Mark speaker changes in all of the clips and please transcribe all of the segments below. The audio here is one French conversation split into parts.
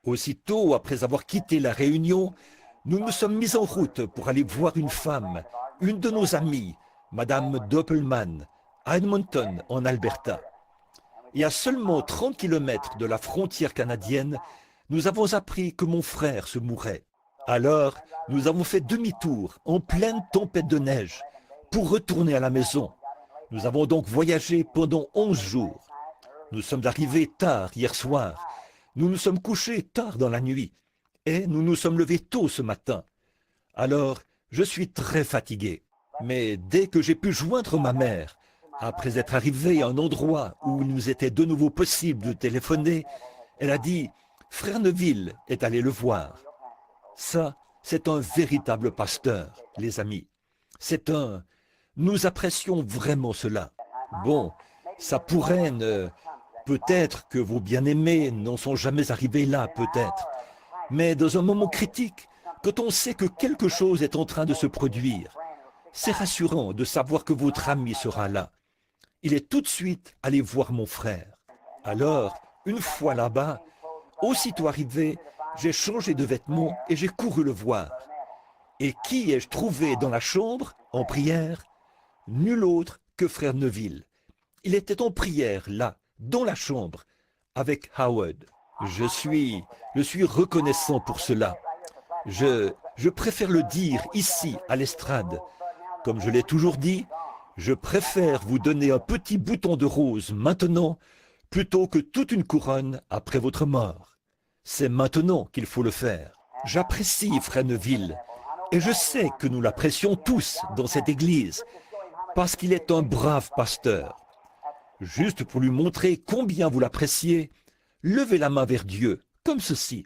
Speaker 1: Aussitôt après avoir quitté la réunion, nous nous sommes mis en route pour aller voir une femme, une de nos amies, Madame Doppelman, à Edmonton, en Alberta. Et à seulement 30 kilomètres de la frontière canadienne, nous avons appris que mon frère se mourait. Alors, nous avons fait demi-tour en pleine tempête de neige pour retourner à la maison. Nous avons donc voyagé pendant 11 jours. Nous sommes arrivés tard hier soir. Nous nous sommes couchés tard dans la nuit. Et nous nous sommes levés tôt ce matin. Alors, je suis très fatigué. Mais dès que j'ai pu joindre ma mère, après être arrivé à un endroit où il nous était de nouveau possible de téléphoner, elle a dit « Frère Neville est allé le voir ». Ça, c'est un véritable pasteur, les amis. Nous apprécions vraiment cela. Bon, ça pourrait ne... Peut-être que vos bien-aimés n'en sont jamais arrivés là, peut-être. Mais dans un moment critique, quand on sait que quelque chose est en train de se produire, c'est rassurant de savoir que votre ami sera là. Il est tout de suite allé voir mon frère. Alors, une fois là-bas, aussitôt arrivé, j'ai changé de vêtements et j'ai couru le voir. Et qui ai-je trouvé dans la chambre, en prière? Nul autre que frère Neville. Il était en prière, là, dans la chambre, avec Howard. Je suis reconnaissant pour cela. Je préfère le dire ici, à l'estrade. Comme je l'ai toujours dit, je préfère vous donner un petit bouton de rose maintenant, plutôt que toute une couronne après votre mort. C'est maintenant qu'il faut le faire. J'apprécie frère Neville, et je sais que nous l'apprécions tous dans cette église, parce qu'il est un brave pasteur. Juste pour lui montrer combien vous l'appréciez, levez la main vers Dieu, comme ceci.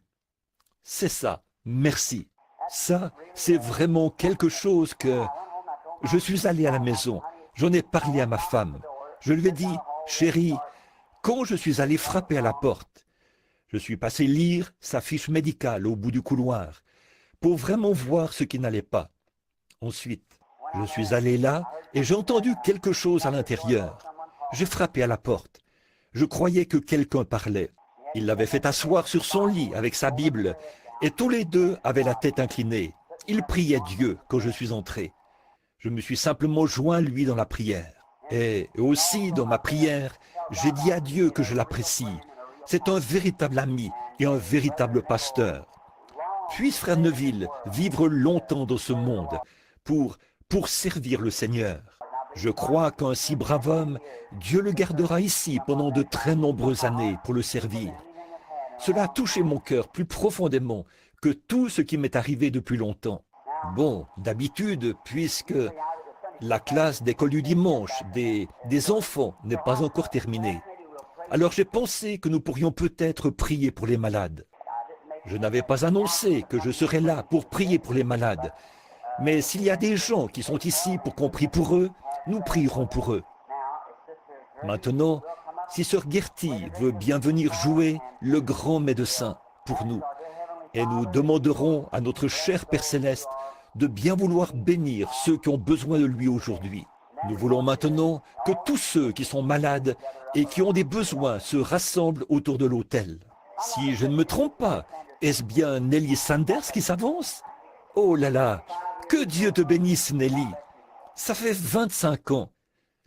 Speaker 1: C'est ça, merci. Ça, c'est vraiment quelque chose que... Je suis allé à la maison, j'en ai parlé à ma femme. Je lui ai dit, chérie, quand je suis allé frapper à la porte, je suis passé lire sa fiche médicale au bout du couloir, pour vraiment voir ce qui n'allait pas. Ensuite, je suis allé là et j'ai entendu quelque chose à l'intérieur. J'ai frappé à la porte. Je croyais que quelqu'un parlait. Il l'avait fait asseoir sur son lit avec sa Bible et tous les deux avaient la tête inclinée. Ils priaient Dieu quand je suis entré. Je me suis simplement joint lui dans la prière. Et aussi dans ma prière, j'ai dit à Dieu que je l'apprécie. C'est un véritable ami et un véritable pasteur. Puisse frère Neville vivre longtemps dans ce monde pour servir le Seigneur. Je crois qu'un si brave homme, Dieu le gardera ici pendant de très nombreuses années pour le servir. Cela a touché mon cœur plus profondément que tout ce qui m'est arrivé depuis longtemps. Bon, d'habitude, puisque la classe d'école du dimanche des enfants n'est pas encore terminée, alors j'ai pensé que nous pourrions peut-être prier pour les malades. Je n'avais pas annoncé que je serais là pour prier pour les malades, mais s'il y a des gens qui sont ici pour qu'on prie pour eux, nous prierons pour eux. Maintenant, si sœur Gertie veut bien venir jouer le grand médecin pour nous, et nous demanderons à notre cher Père Céleste de bien vouloir bénir ceux qui ont besoin de lui aujourd'hui. Nous voulons maintenant que tous ceux qui sont malades et qui ont des besoins se rassemblent autour de l'autel. Si je ne me trompe pas, est-ce bien Nelly Sanders qui s'avance? Oh là là, que Dieu te bénisse Nelly. Ça fait 25 ans.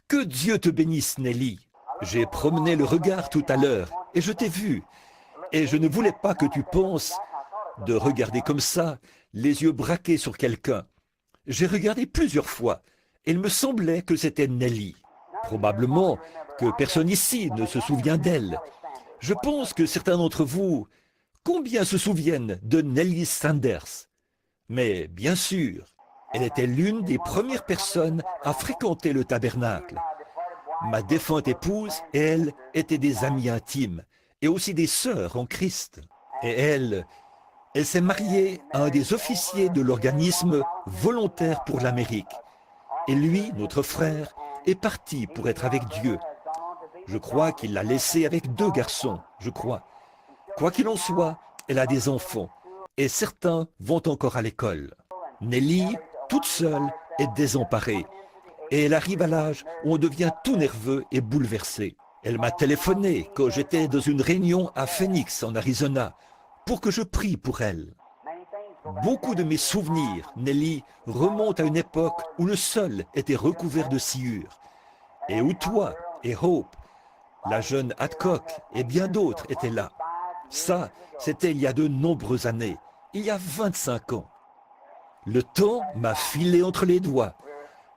Speaker 1: Que Dieu te bénisse Nelly. J'ai promené le regard tout à l'heure et je t'ai vu. Et je ne voulais pas que tu penses de regarder comme ça, les yeux braqués sur quelqu'un. J'ai regardé plusieurs fois et il me semblait que c'était Nelly. Probablement que personne ici ne se souvient d'elle. Je pense que certains d'entre vous, combien se souviennent de Nelly Sanders? Mais bien sûr, elle était l'une des premières personnes à fréquenter le tabernacle. Ma défunte épouse et elle étaient des amies intimes et aussi des sœurs en Christ. Et elle s'est mariée à un des officiers de l'organisme volontaire pour l'Amérique. Et lui, notre frère, est parti pour être avec Dieu. Je crois qu'il l'a laissée avec 2 garçons, je crois. Quoi qu'il en soit, elle a des enfants, et certains vont encore à l'école. Nelly, toute seule, est désemparée, et elle arrive à l'âge où on devient tout nerveux et bouleversé. Elle m'a téléphoné quand j'étais dans une réunion à Phoenix, en Arizona, pour que je prie pour elle. Beaucoup de mes souvenirs, Nelly, remontent à une époque où le sol était recouvert de sciure, et où toi et Hope, la jeune Adcock et bien d'autres étaient là. Ça, c'était il y a de nombreuses années, il y a 25 ans. Le temps m'a filé entre les doigts.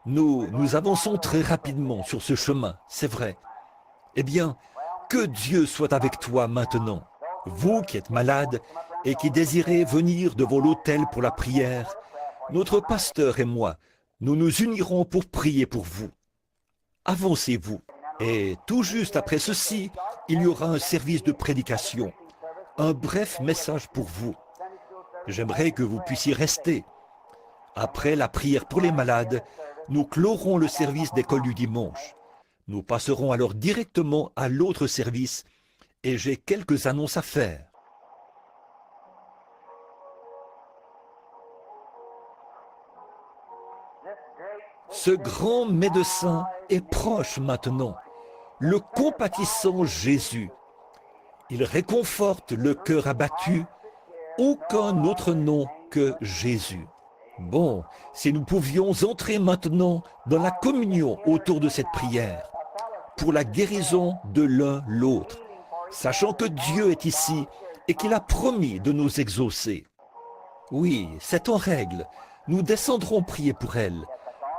Speaker 1: Nous avançons très rapidement sur ce chemin, c'est vrai. Eh bien, que Dieu soit avec toi maintenant. Vous qui êtes malade et qui désirez venir devant l'autel pour la prière, notre pasteur et moi, nous nous unirons pour prier pour vous. Avancez-vous. Et tout juste après ceci, il y aura un service de prédication, un bref message pour vous. J'aimerais que vous puissiez rester. Après la prière pour les malades, nous clorons le service d'école du dimanche. Nous passerons alors directement à l'autre service et j'ai quelques annonces à faire. Ce grand médecin est proche maintenant, le compatissant Jésus. Il réconforte le cœur abattu, aucun autre nom que Jésus. Bon, si nous pouvions entrer maintenant dans la communion autour de cette prière, pour la guérison de l'un l'autre, sachant que Dieu est ici et qu'il a promis de nous exaucer. Oui, c'est en règle. Nous descendrons prier pour elle,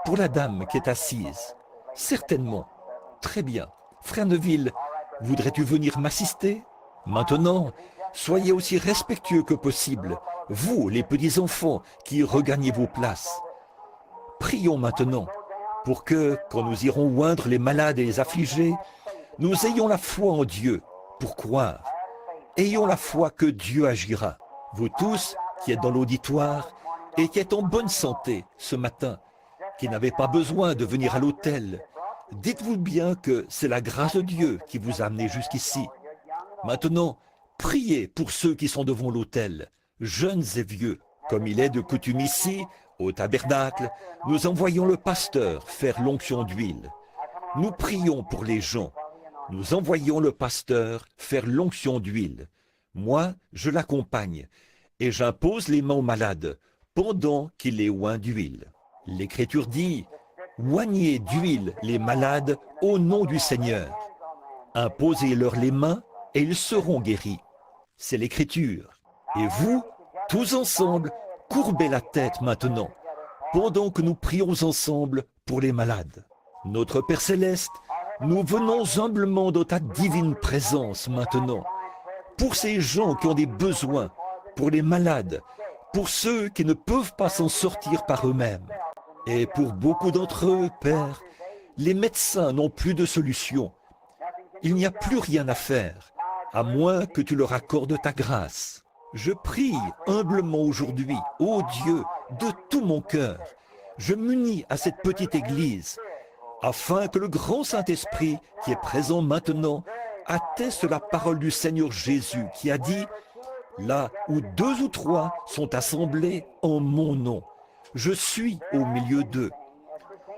Speaker 1: pour la dame qui est assise. Certainement. Très bien. Frère Neville, voudrais-tu venir m'assister? Maintenant, soyez aussi respectueux que possible, vous, les petits-enfants, qui regagnez vos places. Prions maintenant, pour que, quand nous irons oindre les malades et les affligés, nous ayons la foi en Dieu, pour croire. Ayons la foi que Dieu agira. Vous tous, qui êtes dans l'auditoire, et qui êtes en bonne santé ce matin, qui n'avez pas besoin de venir à l'autel, dites-vous bien que c'est la grâce de Dieu qui vous a amené jusqu'ici. Maintenant, priez pour ceux qui sont devant l'autel, jeunes et vieux. Comme il est de coutume ici, au tabernacle, nous envoyons le pasteur faire l'onction d'huile. Nous prions pour les gens. Nous envoyons le pasteur faire l'onction d'huile. Moi, je l'accompagne et j'impose les mains aux malades pendant qu'il les oint d'huile. L'Écriture dit « Oignez d'huile les malades au nom du Seigneur. Imposez-leur les mains et ils seront guéris. » C'est l'Écriture. Et vous, tous ensemble, courbez la tête maintenant, pendant que nous prions ensemble pour les malades. Notre Père Céleste, nous venons humblement dans ta divine présence maintenant, pour ces gens qui ont des besoins, pour les malades, pour ceux qui ne peuvent pas s'en sortir par eux-mêmes. Et pour beaucoup d'entre eux, Père, les médecins n'ont plus de solution. Il n'y a plus rien à faire, à moins que tu leur accordes ta grâce. Je prie humblement aujourd'hui, ô Dieu, de tout mon cœur. Je m'unis à cette petite église, afin que le grand Saint-Esprit, qui est présent maintenant, atteste la parole du Seigneur Jésus, qui a dit « Là où 2 ou 3 sont assemblés en mon nom, je suis au milieu d'eux.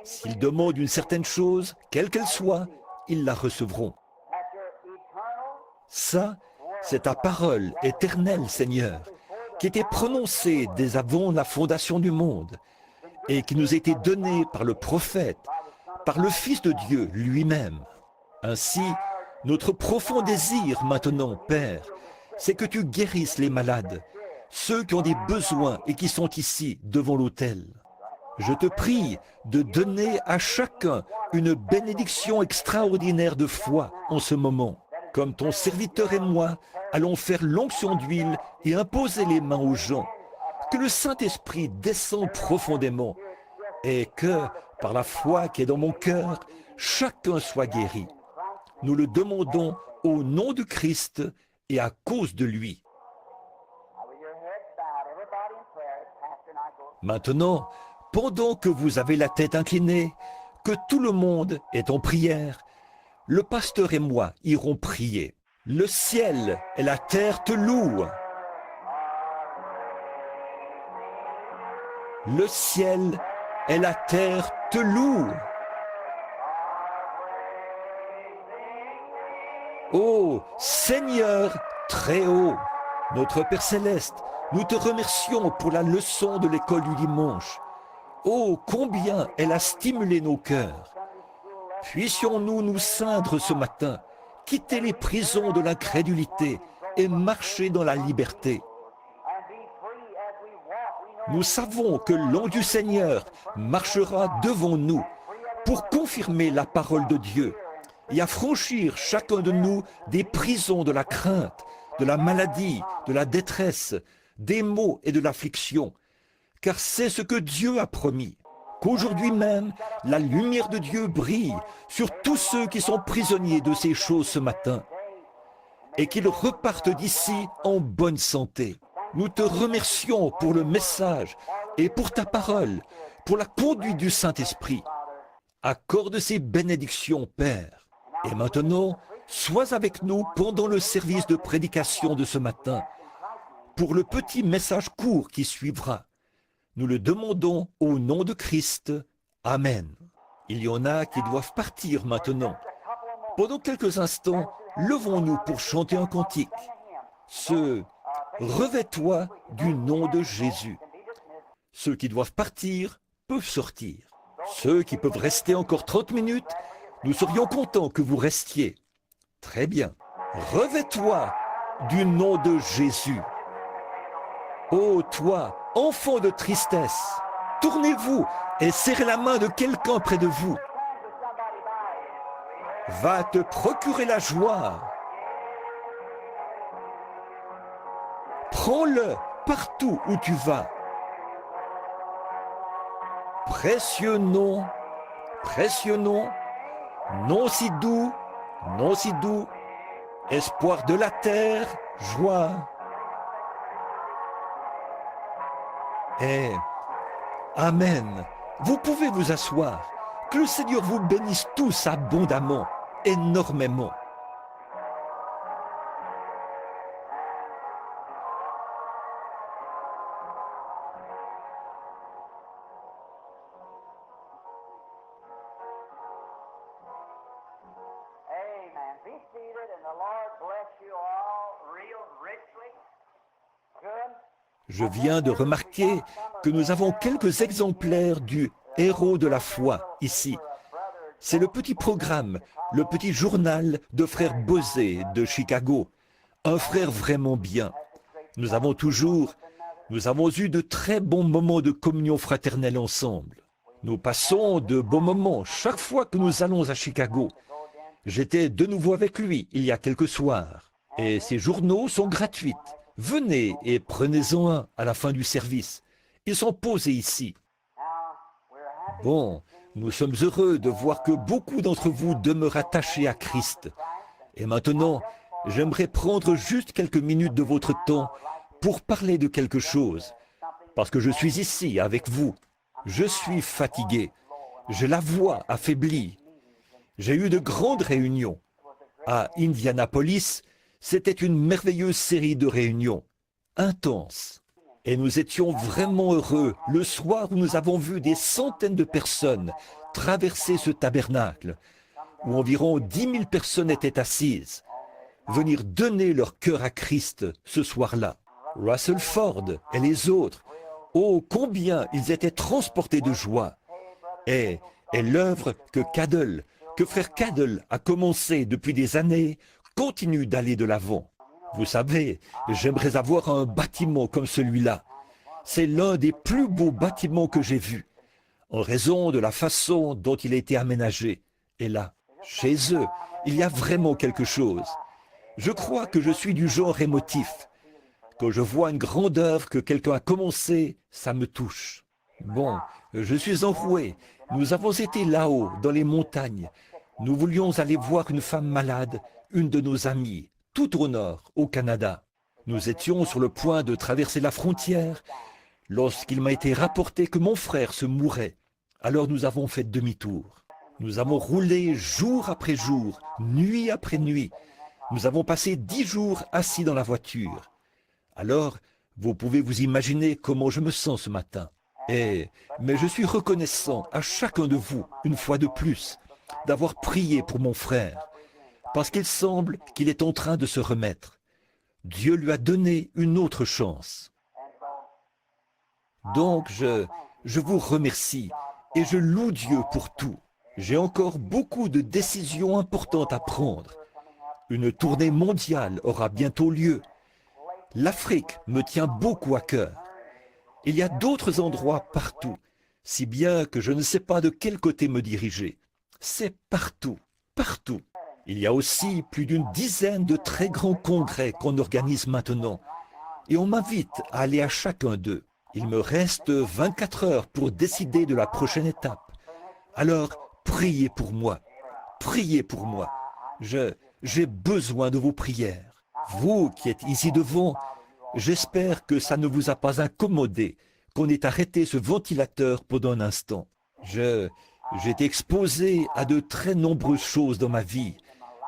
Speaker 1: S'ils demandent une certaine chose, quelle qu'elle soit, ils la recevront. » Ça, c'est ta parole éternelle, Seigneur, qui était prononcée dès avant la fondation du monde et qui nous était donnée par le prophète, par le Fils de Dieu lui-même. Ainsi, notre profond désir maintenant, Père, c'est que tu guérisses les malades, ceux qui ont des besoins et qui sont ici devant l'autel. Je te prie de donner à chacun une bénédiction extraordinaire de foi en ce moment. Comme ton serviteur et moi allons faire l'onction d'huile et imposer les mains aux gens, que le Saint-Esprit descende profondément et que, par la foi qui est dans mon cœur, chacun soit guéri. Nous le demandons au nom de Christ et à cause de lui. Maintenant, pendant que vous avez la tête inclinée, que tout le monde est en prière, le pasteur et moi irons prier. Le ciel et la terre te louent. Le ciel et la terre te louent. Ô Seigneur très haut, Notre Père Céleste, nous te remercions pour la leçon de l'école du dimanche. Oh, combien elle a stimulé nos cœurs. Puissions-nous nous ceindre ce matin, quitter les prisons de l'incrédulité et marcher dans la liberté. Nous savons que l'ange du Seigneur marchera devant nous pour confirmer la parole de Dieu et affranchir chacun de nous des prisons de la crainte, de la maladie, de la détresse, des maux et de l'affliction. Car c'est ce que Dieu a promis, qu'aujourd'hui même, la lumière de Dieu brille sur tous ceux qui sont prisonniers de ces choses ce matin, et qu'ils repartent d'ici en bonne santé. Nous te remercions pour le message et pour ta parole, pour la conduite du Saint-Esprit. Accorde ces bénédictions, Père. Et maintenant, sois avec nous pendant le service de prédication de ce matin, pour le petit message court qui suivra. Nous le demandons au nom de Christ. Amen. Il y en a qui doivent partir maintenant. Pendant quelques instants, levons-nous pour chanter un cantique. Revêt-toi du nom de Jésus. Ceux qui doivent partir peuvent sortir. Ceux qui peuvent rester encore 30 minutes, nous serions contents que vous restiez. Très bien. Revêt-toi du nom de Jésus. Ô toi, enfant de tristesse, tournez-vous et serrez la main de quelqu'un près de vous. Va te procurer la joie. Prends-le partout où tu vas. Précieux nom, nom si doux, espoir de la terre, joie. Et Amen. Vous pouvez vous asseoir. Que le Seigneur vous bénisse tous abondamment, énormément.
Speaker 2: Amen. Be seated and the Lord bless you all real richly. Good.
Speaker 1: Je viens de remarquer que nous avons quelques exemplaires du Héros de la foi ici. C'est le petit programme, le petit journal de frère Bosé de Chicago. Un frère vraiment bien. Nous avons eu de très bons moments de communion fraternelle ensemble. Nous passons de beaux moments chaque fois que nous allons à Chicago. J'étais de nouveau avec lui il y a quelques soirs. Et ces journaux sont gratuits. Venez et prenez-en un à la fin du service. Ils sont posés ici. Bon, nous sommes heureux de voir que beaucoup d'entre vous demeurent attachés à Christ. Et maintenant, j'aimerais prendre juste quelques minutes de votre temps pour parler de quelque chose. Parce que je suis ici avec vous. Je suis fatigué. J'ai la voix affaiblie. J'ai eu de grandes réunions. À Indianapolis, c'était une merveilleuse série de réunions, intenses. Et nous étions vraiment heureux le soir où nous avons vu des centaines de personnes traverser ce tabernacle, où environ 10 000 personnes étaient assises, venir donner leur cœur à Christ ce soir-là. Russell Ford et les autres, oh combien ils étaient transportés de joie. Et l'œuvre que frère Cadell a commencé depuis des années, continue d'aller de l'avant. Vous savez, j'aimerais avoir un bâtiment comme celui-là. C'est l'un des plus beaux bâtiments que j'ai vus, en raison de la façon dont il a été aménagé. Et là, chez eux, il y a vraiment quelque chose. Je crois que je suis du genre émotif. Quand je vois une grande œuvre que quelqu'un a commencée, ça me touche. Bon, je suis enroué. Nous avons été là-haut, dans les montagnes. Nous voulions aller voir une femme malade, une de nos amies, tout au nord, au Canada. Nous étions sur le point de traverser la frontière lorsqu'il m'a été rapporté que mon frère se mourait. Alors nous avons fait demi-tour. Nous avons roulé jour après jour, nuit après nuit. Nous avons passé 10 jours assis dans la voiture. Alors, vous pouvez vous imaginer comment je me sens ce matin. Mais je suis reconnaissant à chacun de vous, une fois de plus, d'avoir prié pour mon frère, parce qu'il semble qu'il est en train de se remettre. Dieu lui a donné une autre chance. Donc je vous remercie et je loue Dieu pour tout. J'ai encore beaucoup de décisions importantes à prendre. Une tournée mondiale aura bientôt lieu. L'Afrique me tient beaucoup à cœur. Il y a d'autres endroits partout, si bien que je ne sais pas de quel côté me diriger. C'est partout, partout. Il y a aussi plus d'une dizaine de très grands congrès qu'on organise maintenant. Et on m'invite à aller à chacun d'eux. Il me reste 24 heures pour décider de la prochaine étape. Alors, priez pour moi. Priez pour moi. J'ai besoin de vos prières. Vous qui êtes ici devant, j'espère que ça ne vous a pas incommodé, qu'on ait arrêté ce ventilateur pendant un instant. J'ai été exposé à de très nombreuses choses dans ma vie,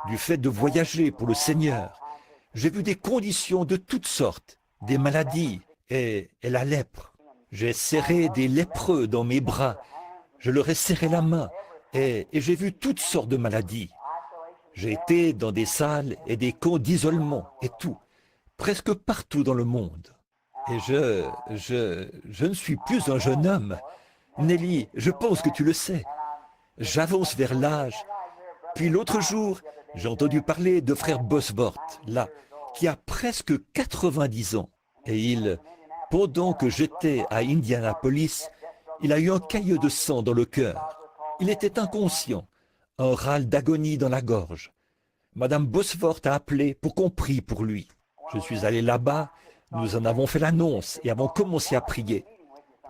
Speaker 1: du fait de voyager pour le Seigneur. J'ai vu des conditions de toutes sortes, des maladies et la lèpre. J'ai serré des lépreux dans mes bras. Je leur ai serré la main et j'ai vu toutes sortes de maladies. J'ai été dans des salles et des camps d'isolement et tout, presque partout dans le monde. Et je ne suis plus un jeune homme. Nelly, je pense que tu le sais. J'avance vers l'âge. Puis l'autre jour, j'ai entendu parler de frère Bosworth, là, qui a presque 90 ans. Et pendant que j'étais à Indianapolis, il a eu un caillot de sang dans le cœur. Il était inconscient, un râle d'agonie dans la gorge. Madame Bosworth a appelé pour qu'on prie pour lui. Je suis allé là-bas, nous en avons fait l'annonce et avons commencé à prier.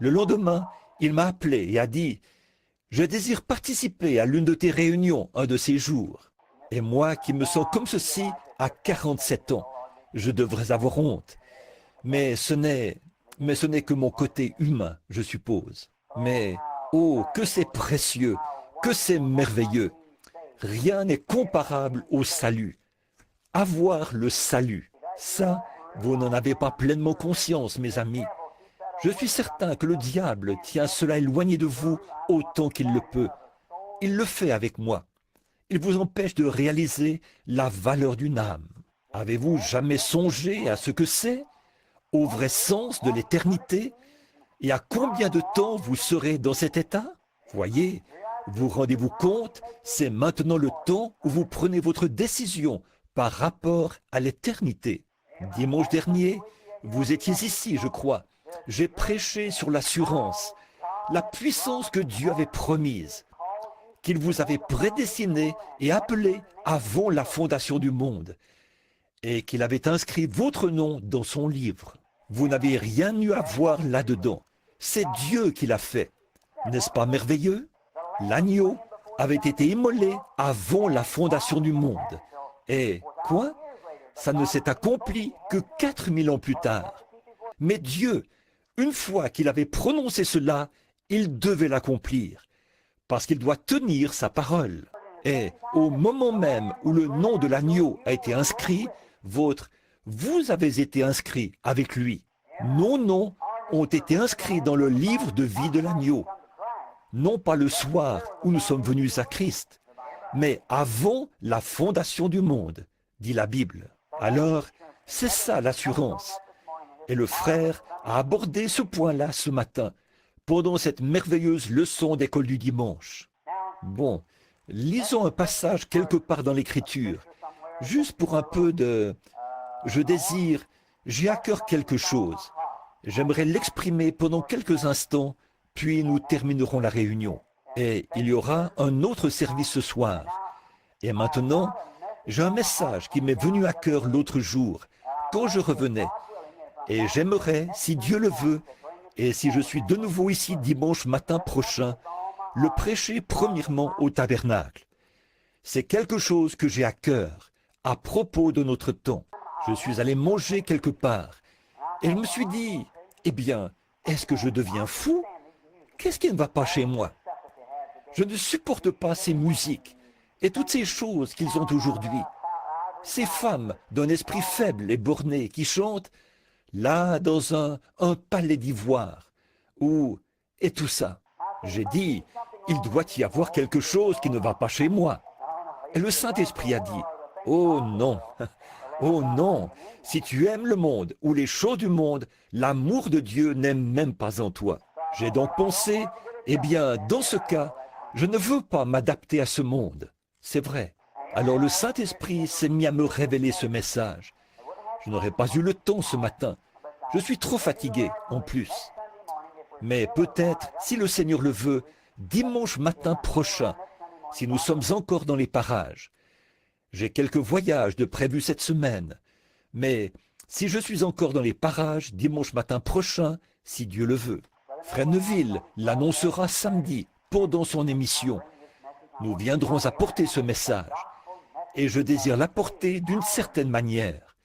Speaker 1: Le lendemain, il m'a appelé et a dit « Je désire participer à l'une de tes réunions un de ces jours. » Et moi qui me sens comme ceci à 47 ans, je devrais avoir honte. Mais ce n'est que mon côté humain, je suppose. Mais, oh, que c'est précieux, que c'est merveilleux. Rien n'est comparable au salut. Avoir le salut, ça, vous n'en avez pas pleinement conscience, mes amis. Je suis certain que le diable tient cela éloigné de vous autant qu'il le peut. Il le fait avec moi. Il vous empêche de réaliser la valeur d'une âme. Avez-vous jamais songé à ce que c'est, au vrai sens de l'éternité, et à combien de temps vous serez dans cet état? Voyez, vous rendez-vous compte, c'est maintenant le temps où vous prenez votre décision par rapport à l'éternité. Dimanche dernier, vous étiez ici, je crois. J'ai prêché sur l'assurance, la puissance que Dieu avait promise, qu'il vous avait prédestiné et appelé avant la fondation du monde, et qu'il avait inscrit votre nom dans son livre. Vous n'avez rien eu à voir là-dedans. C'est Dieu qui l'a fait. N'est-ce pas merveilleux? L'agneau avait été immolé avant la fondation du monde. Et quoi? Ça ne s'est accompli que 4000 ans plus tard. Mais Dieu, une fois qu'il avait prononcé cela, il devait l'accomplir, parce qu'il doit tenir sa parole. Et au moment même où le nom de l'agneau a été inscrit, vous avez été inscrit avec lui. Nos noms ont été inscrits dans le livre de vie de l'agneau. Non pas le soir où nous sommes venus à Christ, mais avant la fondation du monde, dit la Bible. Alors, c'est ça l'assurance. Et le frère a abordé ce point-là ce matin, pendant cette merveilleuse leçon d'école du dimanche. Bon, lisons un passage quelque part dans l'Écriture, juste pour un peu de... j'ai à cœur quelque chose. J'aimerais l'exprimer pendant quelques instants, puis nous terminerons la réunion. Et il y aura un autre service ce soir. Et maintenant, j'ai un message qui m'est venu à cœur l'autre jour, quand je revenais. Et j'aimerais, si Dieu le veut, et si je suis de nouveau ici dimanche matin prochain, le prêcher premièrement au tabernacle. C'est quelque chose que j'ai à cœur, à propos de notre temps. Je suis allé manger quelque part, et je me suis dit, eh bien, est-ce que je deviens fou? Qu'est-ce qui ne va pas chez moi? Je ne supporte pas ces musiques et toutes ces choses qu'ils ont aujourd'hui. Ces femmes d'un esprit faible et borné qui chantent là dans un palais d'ivoire, et tout ça. J'ai dit, il doit y avoir quelque chose qui ne va pas chez moi. Et le Saint-Esprit a dit, oh non, Oh non, si tu aimes le monde ou les choses du monde, l'amour de Dieu n'est même pas en toi. J'ai donc pensé, eh bien, dans ce cas, je ne veux pas m'adapter à ce monde. C'est vrai. Alors le Saint-Esprit s'est mis à me révéler ce message. Je n'aurais pas eu le temps ce matin. Je suis trop fatigué, en plus. Mais peut-être, si le Seigneur le veut, dimanche matin prochain, si nous sommes encore dans les parages. J'ai quelques voyages de prévus cette semaine. Mais si je suis encore dans les parages dimanche matin prochain, si Dieu le veut, Frère Neville l'annoncera samedi pendant son émission. Nous viendrons apporter ce message. Et je désire l'apporter d'une certaine manière.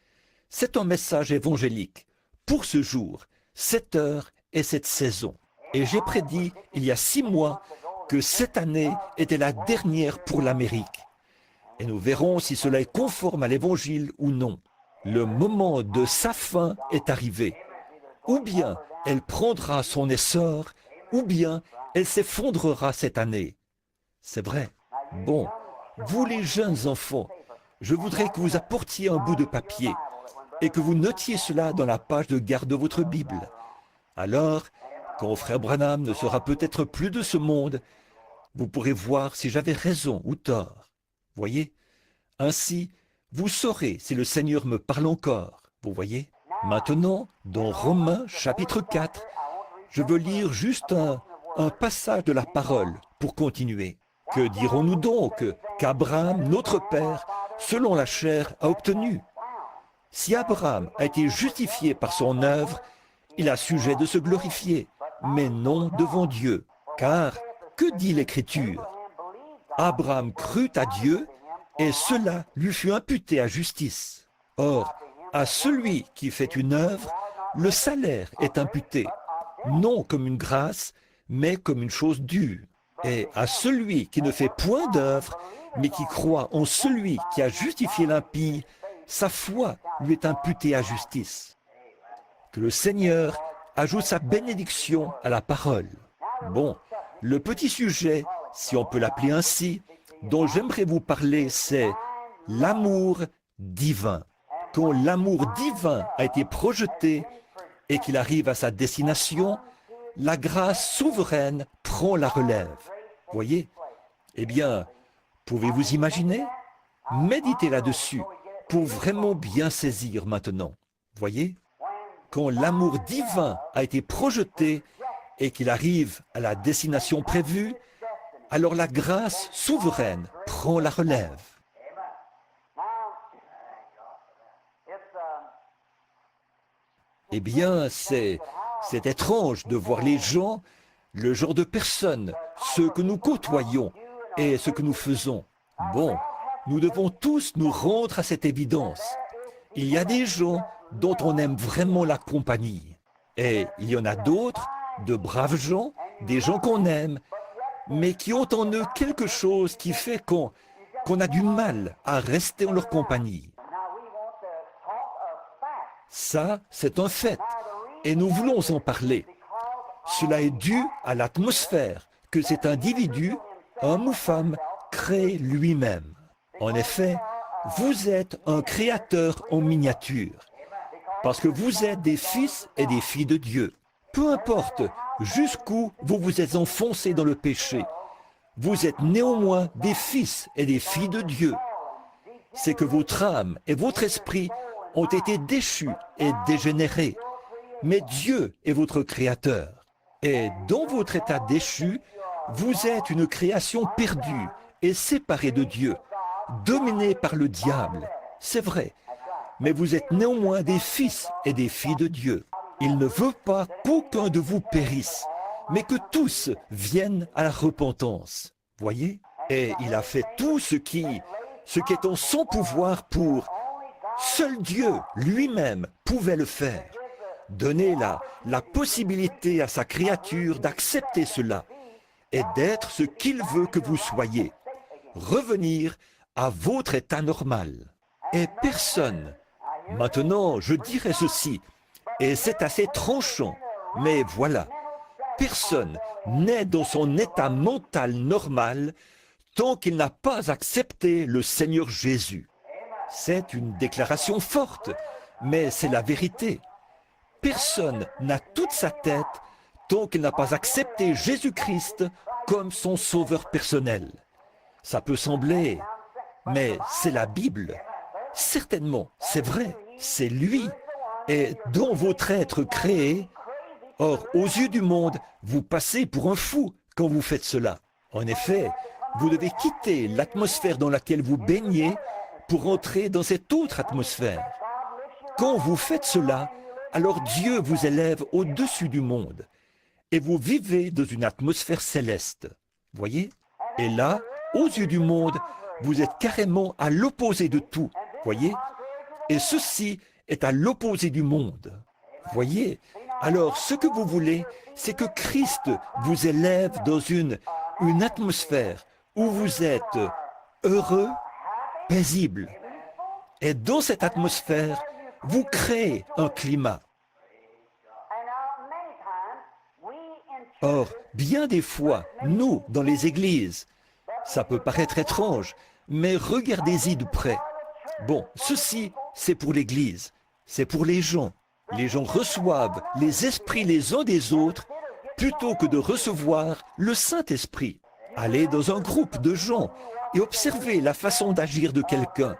Speaker 1: C'est un message évangélique pour ce jour, cette heure et cette saison. Et j'ai prédit il y a 6 mois que cette année était la dernière pour l'Amérique. Et nous verrons si cela est conforme à l'Évangile ou non. Le moment de sa fin est arrivé. Ou bien elle prendra son essor, ou bien elle s'effondrera cette année. C'est vrai. Bon, vous les jeunes enfants, je voudrais que vous apportiez un bout de papier et que vous notiez cela dans la page de garde de votre Bible. Alors, quand frère Branham ne sera peut-être plus de ce monde, vous pourrez voir si j'avais raison ou tort. Voyez? Ainsi, vous saurez si le Seigneur me parle encore. Vous voyez? Maintenant, dans Romains chapitre 4, je veux lire juste un passage de la parole pour continuer. Que dirons-nous donc qu'Abraham, notre père, selon la chair, a obtenu? Si Abraham a été justifié par son œuvre, il a sujet de se glorifier, mais non devant Dieu. Car, que dit l'Écriture? Abraham crut à Dieu, et cela lui fut imputé à justice. Or, à celui qui fait une œuvre, le salaire est imputé, non comme une grâce, mais comme une chose due. Et à celui qui ne fait point d'œuvre, mais qui croit en celui qui a justifié l'impie, sa foi lui est imputée à justice. Que le Seigneur ajoute sa bénédiction à la parole. Bon, le petit sujet, si on peut l'appeler ainsi, dont j'aimerais vous parler, c'est l'amour divin. Quand l'amour divin a été projeté et qu'il arrive à sa destination, la grâce souveraine prend la relève. Voyez? Eh bien, pouvez-vous imaginer? Méditez là-dessus pour vraiment bien saisir maintenant. Voyez? Quand l'amour divin a été projeté et qu'il arrive à la destination prévue, alors la grâce souveraine prend la relève. Eh bien, c'est étrange de voir les gens, le genre de personnes, ceux que nous côtoyons et ce que nous faisons. Bon, nous devons tous nous rendre à cette évidence. Il y a des gens dont on aime vraiment la compagnie. Et il y en a d'autres, de braves gens, des gens qu'on aime, mais qui ont en eux quelque chose qui fait qu'on a du mal à rester en leur compagnie. Ça, c'est un fait, et nous voulons en parler. Cela est dû à l'atmosphère que cet individu, homme ou femme, crée lui-même. En effet, vous êtes un créateur en miniature, parce que vous êtes des fils et des filles de Dieu. Peu importe jusqu'où vous vous êtes enfoncés dans le péché, vous êtes néanmoins des fils et des filles de Dieu. C'est que votre âme et votre esprit ont été déchus et dégénérés. Mais Dieu est votre créateur. Et dans votre état déchu, vous êtes une création perdue et séparée de Dieu, dominée par le diable. C'est vrai. Mais vous êtes néanmoins des fils et des filles de Dieu. Il ne veut pas qu'aucun de vous périsse, mais que tous viennent à la repentance. Voyez? Et il a fait tout ce qui est en son pouvoir pour... Seul Dieu lui-même pouvait le faire. Donner la possibilité à sa créature d'accepter cela et d'être ce qu'il veut que vous soyez. Revenir à votre état normal. Et personne, maintenant je dirais ceci, et c'est assez tranchant, mais voilà, personne n'est dans son état mental normal tant qu'il n'a pas accepté le Seigneur Jésus. C'est une déclaration forte, mais c'est la vérité. Personne n'a toute sa tête tant qu'il n'a pas accepté Jésus-Christ comme son sauveur personnel. Ça peut sembler, mais c'est la Bible. Certainement, c'est vrai, c'est lui, et dont votre être créé. Or, aux yeux du monde, vous passez pour un fou quand vous faites cela. En effet, vous devez quitter l'atmosphère dans laquelle vous baignez pour entrer dans cette autre atmosphère. Quand vous faites cela, alors Dieu vous élève au-dessus du monde et vous vivez dans une atmosphère céleste. Voyez? Et là, aux yeux du monde, vous êtes carrément à l'opposé de tout. Voyez? Et ceci est à l'opposé du monde. Voyez? Alors, ce que vous voulez, c'est que Christ vous élève dans une atmosphère où vous êtes heureux, paisible. Et dans cette atmosphère, vous créez un climat. Or, bien des fois, nous, dans les églises, ça peut paraître étrange, mais regardez-y de près. Bon, ceci, c'est pour l'église, c'est pour les gens. Les gens reçoivent les esprits les uns des autres plutôt que de recevoir le Saint-Esprit. Allez dans un groupe de gens et observez la façon d'agir de quelqu'un.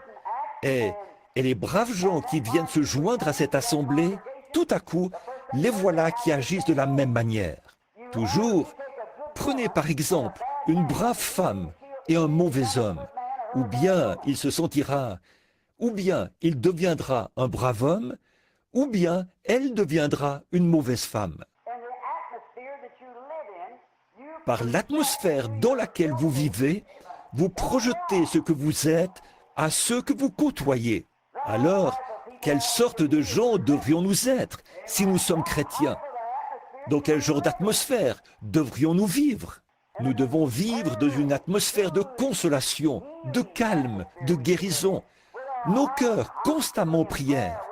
Speaker 1: Et les braves gens qui viennent se joindre à cette assemblée, tout à coup, les voilà qui agissent de la même manière. Toujours, prenez par exemple une brave femme et un mauvais homme. Ou bien il se sentira, ou bien il deviendra un brave homme, ou bien elle deviendra une mauvaise femme. Par l'atmosphère dans laquelle vous vivez, vous projetez ce que vous êtes à ceux que vous côtoyez. Alors, quelle sorte de gens devrions-nous être si nous sommes chrétiens? Dans quel genre d'atmosphère devrions-nous vivre? Nous devons vivre dans une atmosphère de consolation, de calme, de guérison. Nos cœurs constamment en prière,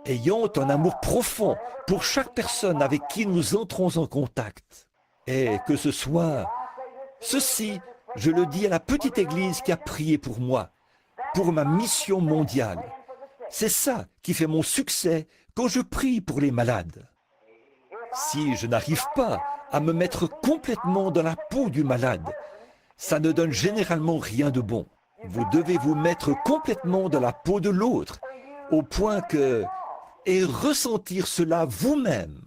Speaker 1: ayant un amour profond pour chaque personne avec qui nous entrons en contact. Et que ce soit ceci, je le dis à la petite église qui a prié pour moi, pour ma mission mondiale. C'est ça qui fait mon succès quand je prie pour les malades. Si je n'arrive pas à me mettre complètement dans la peau du malade, ça ne donne généralement rien de bon. Vous devez vous mettre complètement dans la peau de l'autre, au point que... et ressentir cela vous-même.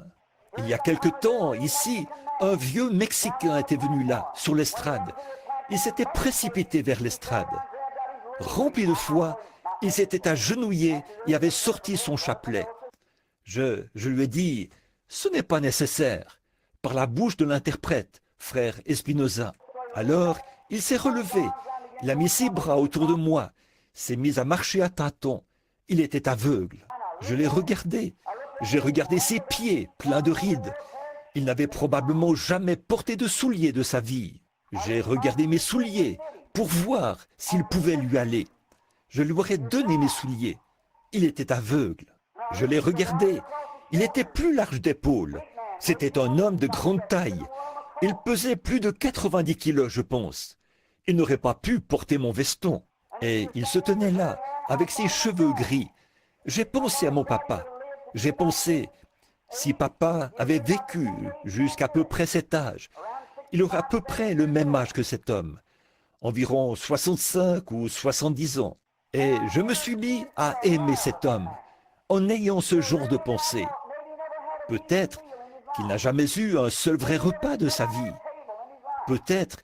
Speaker 1: Il y a quelque temps, ici, un vieux Mexicain était venu là, sur l'estrade. Il s'était précipité vers l'estrade. Rempli de foi, il s'était agenouillé et avait sorti son chapelet. Je lui ai dit, ce n'est pas nécessaire, par la bouche de l'interprète, frère Espinoza. Alors, il s'est relevé, il a mis ses bras autour de moi, s'est mis à marcher à tâtons. Il était aveugle. Je l'ai regardé. J'ai regardé ses pieds pleins de rides. Il n'avait probablement jamais porté de souliers de sa vie. J'ai regardé mes souliers pour voir s'ils pouvaient lui aller. Je lui aurais donné mes souliers. Il était aveugle. Je l'ai regardé. Il était plus large d'épaules. C'était un homme de grande taille. Il pesait plus de 90 kilos, je pense. Il n'aurait pas pu porter mon veston. Et il se tenait là, avec ses cheveux gris. J'ai pensé à mon papa. J'ai pensé, si papa avait vécu jusqu'à peu près cet âge, il aurait à peu près le même âge que cet homme, environ 65 ou 70 ans. Et je me suis mis à aimer cet homme, en ayant ce genre de pensée. Peut-être qu'il n'a jamais eu un seul vrai repas de sa vie. Peut-être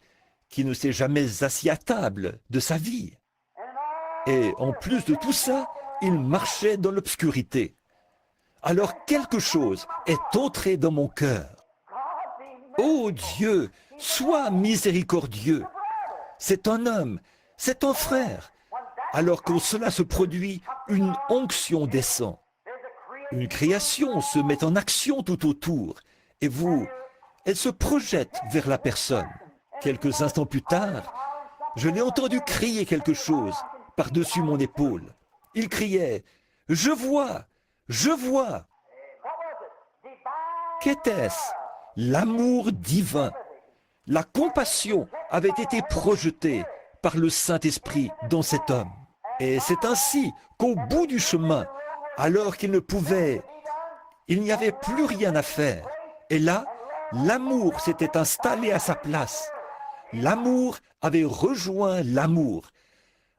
Speaker 1: qu'il ne s'est jamais assis à table de sa vie. Et en plus de tout ça, il marchait dans l'obscurité. Alors quelque chose est entré dans mon cœur. Oh Dieu, sois miséricordieux. C'est un homme, c'est un frère. Alors quand cela se produit, une onction descend. Une création se met en action tout autour. Et vous, elle se projette vers la personne. Quelques instants plus tard, je l'ai entendu crier quelque chose par-dessus mon épaule. Il criait « Je vois, je vois !» Qu'était-ce? L'amour divin. La compassion avait été projetée par le Saint-Esprit dans cet homme. Et c'est ainsi qu'au bout du chemin, alors qu'il ne pouvait, il n'y avait plus rien à faire. Et là, l'amour s'était installé à sa place. L'amour avait rejoint l'amour.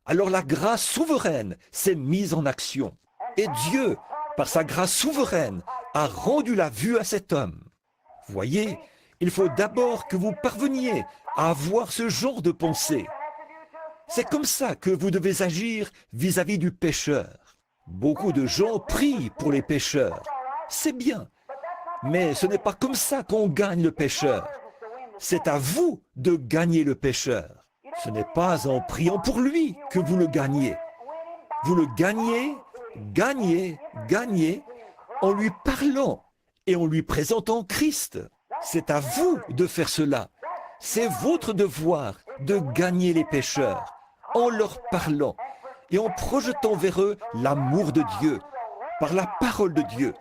Speaker 1: Alors la grâce souveraine s'est mise en action. Et Dieu, par sa grâce souveraine, a rendu la vue à cet homme. Voyez, il faut d'abord que vous parveniez à avoir ce genre de pensée. C'est comme ça que vous devez agir vis-à-vis du pécheur. Beaucoup de gens prient pour les pécheurs. C'est bien. Mais ce n'est pas comme ça qu'on gagne le pécheur. C'est à vous de gagner le pécheur. Ce n'est pas en priant pour lui que vous le gagnez. Vous le gagnez, gagnez, en lui parlant et en lui présentant Christ. C'est à vous de faire cela. C'est votre devoir de gagner les pécheurs en leur parlant et en projetant vers eux l'amour de Dieu par la parole de Dieu.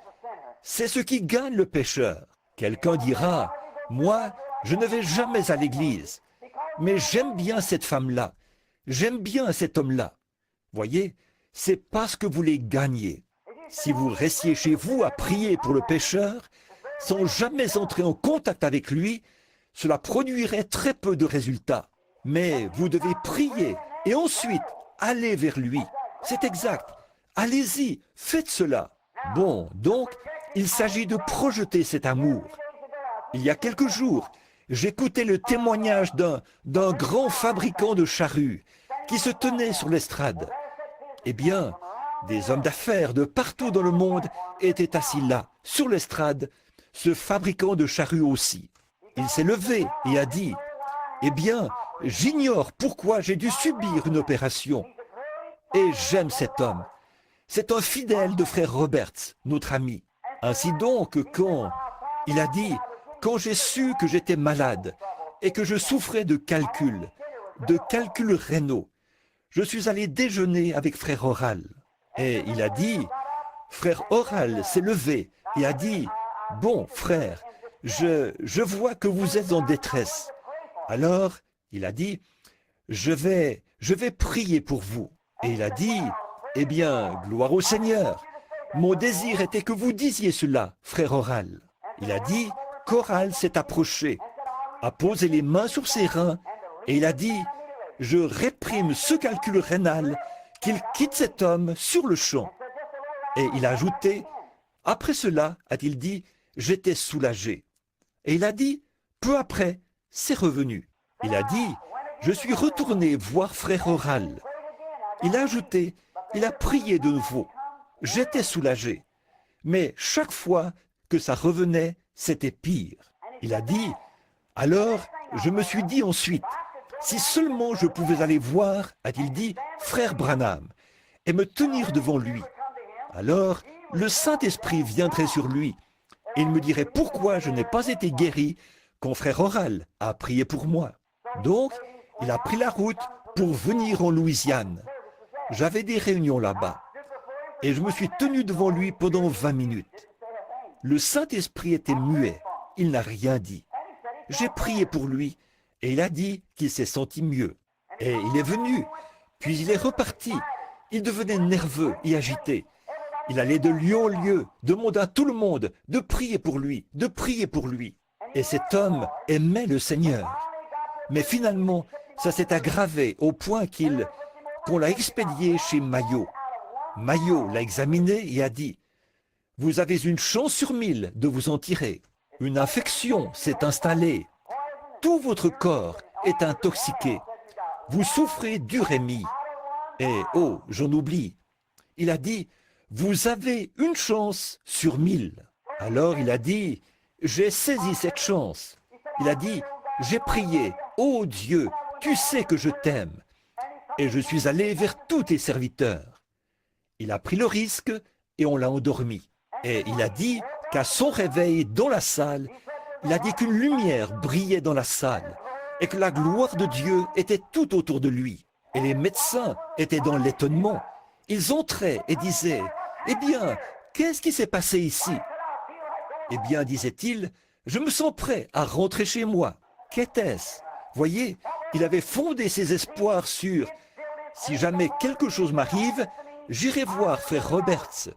Speaker 1: C'est ce qui gagne le pécheur. Quelqu'un dira, moi, je ne vais jamais à l'église, mais j'aime bien cette femme-là, j'aime bien cet homme-là. Voyez, c'est parce que vous les gagnez. Si vous restiez chez vous à prier pour le pécheur, sans jamais entrer en contact avec lui, cela produirait très peu de résultats. Mais vous devez prier et ensuite aller vers lui. C'est exact. Allez-y, faites cela. Bon, donc, il s'agit de projeter cet amour. Il y a quelques jours, j'écoutais le témoignage d'un grand fabricant de charrues qui se tenait sur l'estrade. Eh bien, des hommes d'affaires de partout dans le monde étaient assis là, sur l'estrade, ce fabricant de charrues aussi. Il s'est levé et a dit, « Eh bien, j'ignore pourquoi j'ai dû subir une opération. Et j'aime cet homme. C'est un fidèle de frère Roberts, notre ami. Ainsi donc, il a dit, quand j'ai su que j'étais malade et que je souffrais de calculs rénaux, je suis allé déjeuner avec frère Oral. Et il a dit, frère Oral s'est levé et a dit, bon frère, je vois que vous êtes en détresse. Alors, il a dit, je vais prier pour vous. Et il a dit, eh bien, gloire au Seigneur. Mon désir était que vous disiez cela, frère Oral. Il a dit qu'Oral s'est approché, a posé les mains sur ses reins, et il a dit, je réprime ce calcul rénal, qu'il quitte cet homme sur le champ. Et il a ajouté, après cela, a-t-il dit, j'étais soulagé. Et il a dit, peu après, c'est revenu. Il a dit, je suis retourné voir frère Oral. Il a ajouté, il a prié de nouveau. J'étais soulagé. Mais chaque fois que ça revenait, c'était pire. Il a dit, alors je me suis dit ensuite, si seulement je pouvais aller voir, a-t-il dit, frère Branham, et me tenir devant lui. Alors le Saint-Esprit viendrait sur lui. Et il me dirait pourquoi je n'ai pas été guéri quand frère Oral a prié pour moi. Donc, il a pris la route pour venir en Louisiane. J'avais des réunions là-bas. Et je me suis tenu devant lui pendant 20 minutes. Le Saint-Esprit était muet. Il n'a rien dit. J'ai prié pour lui et il a dit qu'il s'est senti mieux. Et il est venu, puis il est reparti. Il devenait nerveux et agité. Il allait de lieu en lieu, demandant à tout le monde de prier pour lui, de prier pour lui. Et cet homme aimait le Seigneur. Mais finalement, ça s'est aggravé au point qu'on l'a expédié chez Maillot. Maillot l'a examiné et a dit, « Vous avez une chance sur 1000 de vous en tirer. Une infection s'est installée. Tout votre corps est intoxiqué. Vous souffrez d'urémie. » Et, oh, j'en oublie. Il a dit, « Vous avez une chance sur 1000. » Alors il a dit, « J'ai saisi cette chance. » Il a dit, « J'ai prié. Oh Dieu, tu sais que je t'aime. » Et je suis allé vers tous tes serviteurs. Il a pris le risque et on l'a endormi. Et il a dit qu'à son réveil dans la salle, il a dit qu'une lumière brillait dans la salle et que la gloire de Dieu était tout autour de lui. Et les médecins étaient dans l'étonnement. Ils entraient et disaient, « Eh bien, qu'est-ce qui s'est passé ici ?» Eh bien, disait-il, « Je me sens prêt à rentrer chez moi. » Qu'était-ce? Voyez, il avait fondé ses espoirs sur Si jamais quelque chose m'arrive, j'irai voir frère Roberts.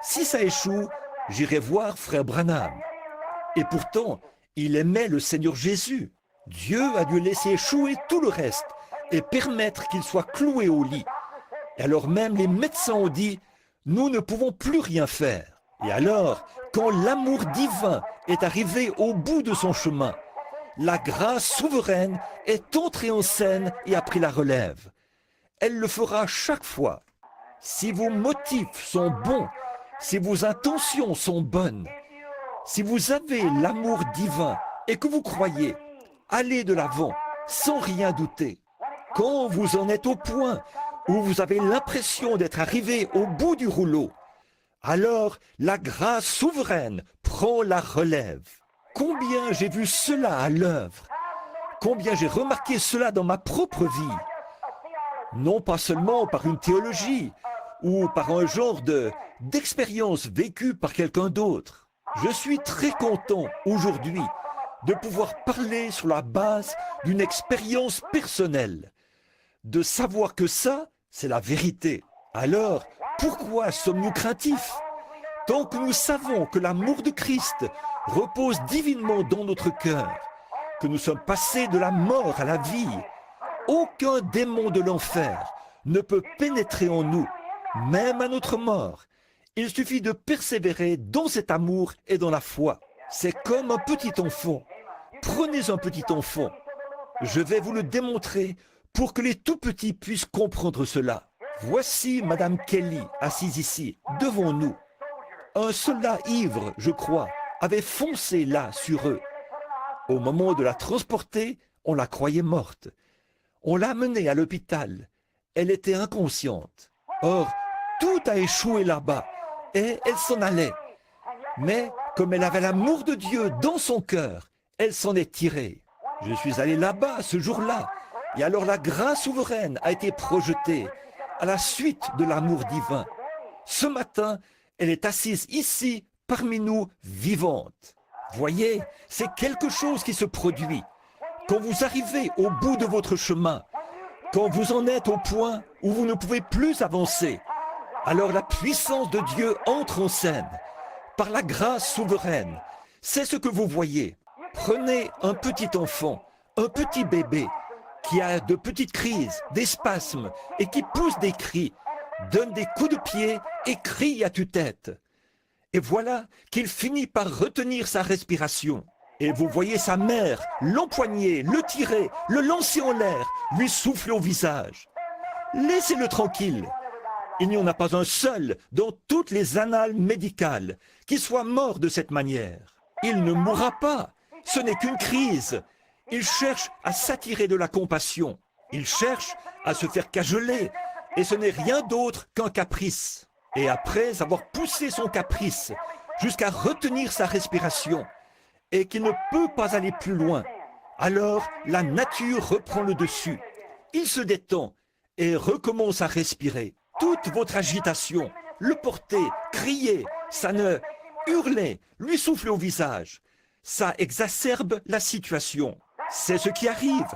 Speaker 1: Si ça échoue, j'irai voir frère Branham. Et pourtant, il aimait le Seigneur Jésus. Dieu a dû laisser échouer tout le reste et permettre qu'il soit cloué au lit. Et alors même les médecins ont dit, nous ne pouvons plus rien faire. Et alors, quand l'amour divin est arrivé au bout de son chemin, la grâce souveraine est entrée en scène et a pris la relève. Elle le fera chaque fois. Si vos motifs sont bons, si vos intentions sont bonnes, si vous avez l'amour divin et que vous croyez, allez de l'avant sans rien douter. Quand vous en êtes au point où vous avez l'impression d'être arrivé au bout du rouleau, alors la grâce souveraine prend la relève. Combien j'ai vu cela à l'œuvre, combien j'ai remarqué cela dans ma propre vie. Non pas seulement par une théologie ou par un genre d'expérience vécue par quelqu'un d'autre. Je suis très content aujourd'hui de pouvoir parler sur la base d'une expérience personnelle, de savoir que ça, c'est la vérité. Alors, pourquoi sommes-nous craintifs? Tant que nous savons que l'amour de Christ repose divinement dans notre cœur, que nous sommes passés de la mort à la vie, aucun démon de l'enfer ne peut pénétrer en nous, même à notre mort. Il suffit de persévérer dans cet amour et dans la foi. C'est comme un petit enfant. Prenez un petit enfant. Je vais vous le démontrer pour que les tout petits puissent comprendre cela. Voici Madame Kelly assise ici, devant nous. Un soldat ivre, je crois, avait foncé là sur eux. Au moment de la transporter, on la croyait morte. On l'a menée à l'hôpital. Elle était inconsciente. Or, tout a échoué là-bas et elle s'en allait. Mais comme elle avait l'amour de Dieu dans son cœur, elle s'en est tirée. Je suis allé là-bas ce jour-là et alors la grâce souveraine a été projetée à la suite de l'amour divin. Ce matin, elle est assise ici parmi nous vivante. Voyez, c'est quelque chose qui se produit. Quand vous arrivez au bout de votre chemin, quand vous en êtes au point où vous ne pouvez plus avancer, alors la puissance de Dieu entre en scène. Par la grâce souveraine, c'est ce que vous voyez. Prenez un petit enfant, un petit bébé, qui a de petites crises, des spasmes et qui pousse des cris, donne des coups de pied et crie à tue-tête. Et voilà qu'il finit par retenir sa respiration. Et vous voyez sa mère l'empoigner, le tirer, le lancer en l'air, lui souffler au visage. Laissez-le tranquille. Il n'y en a pas un seul dans toutes les annales médicales qui soit mort de cette manière. Il ne mourra pas. Ce n'est qu'une crise. Il cherche à s'attirer de la compassion. Il cherche à se faire cajoler. Et ce n'est rien d'autre qu'un caprice. Et après avoir poussé son caprice jusqu'à retenir sa respiration, et qu'il ne peut pas aller plus loin, alors la nature reprend le dessus. Il se détend et recommence à respirer. Toute votre agitation, le porter, crier, ça ne hurler, lui souffler au visage, ça exacerbe la situation. C'est ce qui arrive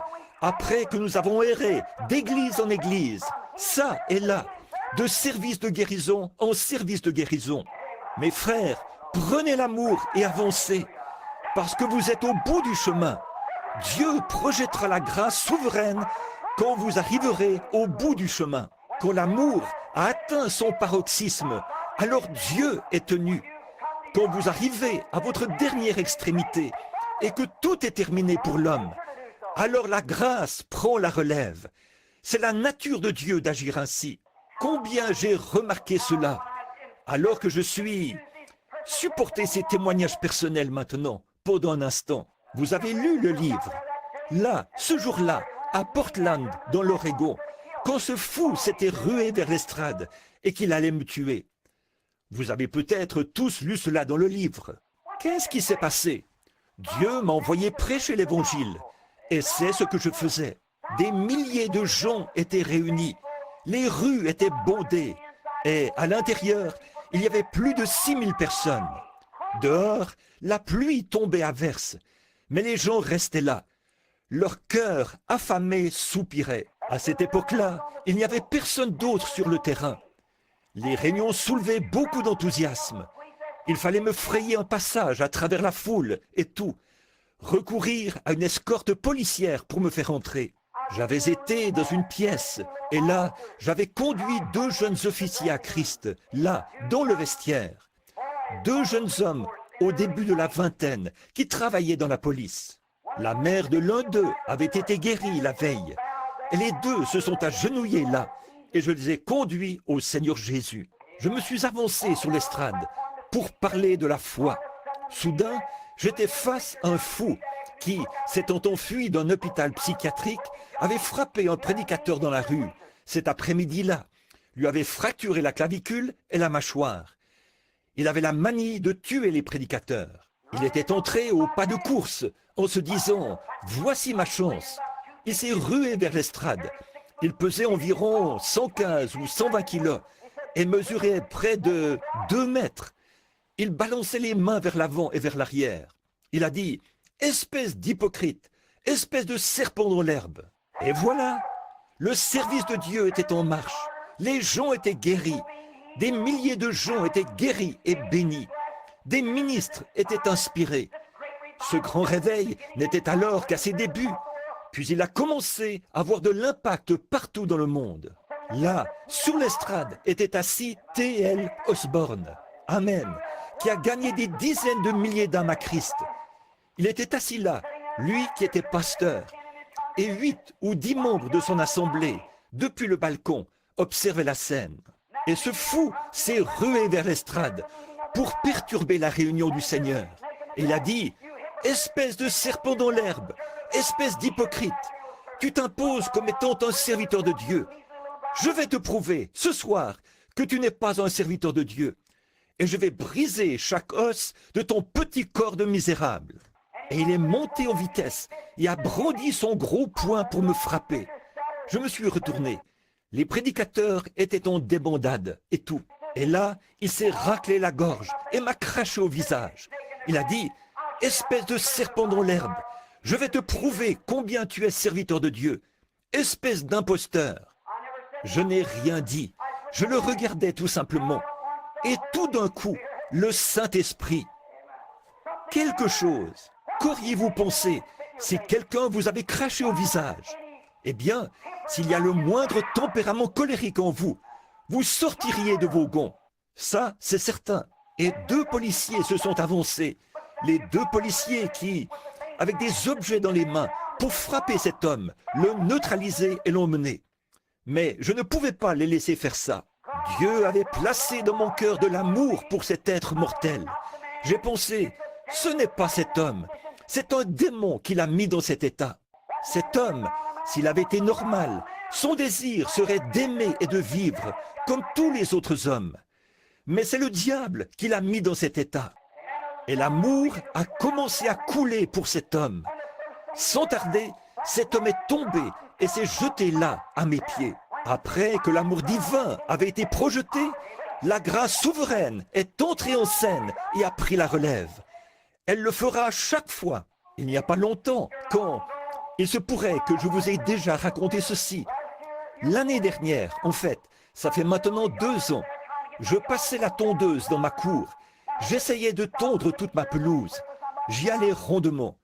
Speaker 1: après que nous avons erré d'église en église, ça et là, de service de guérison en service de guérison. Mes frères, prenez l'amour et avancez, parce que vous êtes au bout du chemin. Dieu projettera la grâce souveraine quand vous arriverez au bout du chemin. Quand l'amour a atteint son paroxysme, alors Dieu est tenu. Quand vous arrivez à votre dernière extrémité et que tout est terminé pour l'homme, alors la grâce prend la relève. C'est la nature de Dieu d'agir ainsi. Combien j'ai remarqué cela, alors que je suis... Supportez ces témoignages personnels maintenant, pendant un instant. Vous avez lu le livre. Là, ce jour-là, à Portland, dans l'Oregon, quand ce fou s'était rué vers l'estrade et qu'il allait me tuer. Vous avez peut-être tous lu cela dans le livre. Qu'est-ce qui s'est passé? Dieu m'a envoyé prêcher l'Évangile. Et c'est ce que je faisais. Des milliers de gens étaient réunis. Les rues étaient bondées. Et à l'intérieur, il y avait plus de 6000 personnes. Dehors, la pluie tombait à verse. Mais les gens restaient là. Leur cœur affamé soupirait. À cette époque-là, il n'y avait personne d'autre sur le terrain. Les réunions soulevaient beaucoup d'enthousiasme. Il fallait me frayer un passage à travers la foule et tout. Recourir à une escorte policière pour me faire entrer. J'avais été dans une pièce et là, j'avais conduit 2 jeunes officiers à Christ, là, dans le vestiaire. 2 jeunes hommes au début de la vingtaine qui travaillaient dans la police. La mère de l'un d'eux avait été guérie la veille. Et les 2 se sont agenouillés là et je les ai conduits au Seigneur Jésus. Je me suis avancé sur l'estrade pour parler de la foi. Soudain, j'étais face à un fou qui, s'étant enfui d'un hôpital psychiatrique, avait frappé un prédicateur dans la rue. Cet après-midi-là, lui avait fracturé la clavicule et la mâchoire. Il avait la manie de tuer les prédicateurs. Il était entré au pas de course en se disant « Voici ma chance ». Il s'est rué vers l'estrade. Il pesait environ 115 ou 120 kilos et mesurait près de 2 mètres. Il balançait les mains vers l'avant et vers l'arrière. Il a dit « Espèce d'hypocrite, espèce de serpent dans l'herbe ». Et voilà, le service de Dieu était en marche. Les gens étaient guéris. Des milliers de gens étaient guéris et bénis. Des ministres étaient inspirés. Ce grand réveil n'était alors qu'à ses débuts. Puis il a commencé à avoir de l'impact partout dans le monde. Là, sur l'estrade, était assis T.L. Osborne. Amen. Qui a gagné des dizaines de milliers d'âmes à Christ. Il était assis là, lui qui était pasteur. Et 8 ou 10 membres de son assemblée, depuis le balcon, observaient la scène. Et ce fou s'est rué vers l'estrade pour perturber la réunion du Seigneur. Et il a dit « Espèce de serpent dans l'herbe, espèce d'hypocrite, tu t'imposes comme étant un serviteur de Dieu. Je vais te prouver ce soir que tu n'es pas un serviteur de Dieu. Et je vais briser chaque os de ton petit corps de misérable. » Et il est monté en vitesse et a brandi son gros poing pour me frapper. Je me suis retourné. Les prédicateurs étaient en débandade et tout. Et là, il s'est raclé la gorge et m'a craché au visage. Il a dit « Espèce de serpent dans l'herbe, je vais te prouver combien tu es serviteur de Dieu. Espèce d'imposteur. » Je n'ai rien dit. Je le regardais tout simplement. Et tout d'un coup, le Saint-Esprit. Quelque chose. Qu'auriez-vous pensé si quelqu'un vous avait craché au visage? Eh bien, s'il y a le moindre tempérament colérique en vous, vous sortiriez de vos gonds. Ça, c'est certain. Et 2 policiers se sont avancés. Les 2 policiers qui, avec des objets dans les mains, pour frapper cet homme, le neutraliser et l'emmener. Mais je ne pouvais pas les laisser faire ça. Dieu avait placé dans mon cœur de l'amour pour cet être mortel. J'ai pensé, ce n'est pas cet homme, c'est un démon qui l'a mis dans cet état. Cet homme, s'il avait été normal, son désir serait d'aimer et de vivre comme tous les autres hommes. Mais c'est le diable qui l'a mis dans cet état. Et l'amour a commencé à couler pour cet homme. Sans tarder, cet homme est tombé et s'est jeté là, à mes pieds. Après que l'amour divin avait été projeté, la grâce souveraine est entrée en scène et a pris la relève. Elle le fera chaque fois. Il n'y a pas longtemps, quand il se pourrait que je vous ai déjà raconté ceci. L'année dernière, en fait, ça fait maintenant 2 ans, je passais la tondeuse dans ma cour. J'essayais de tondre toute ma pelouse. J'y allais rondement.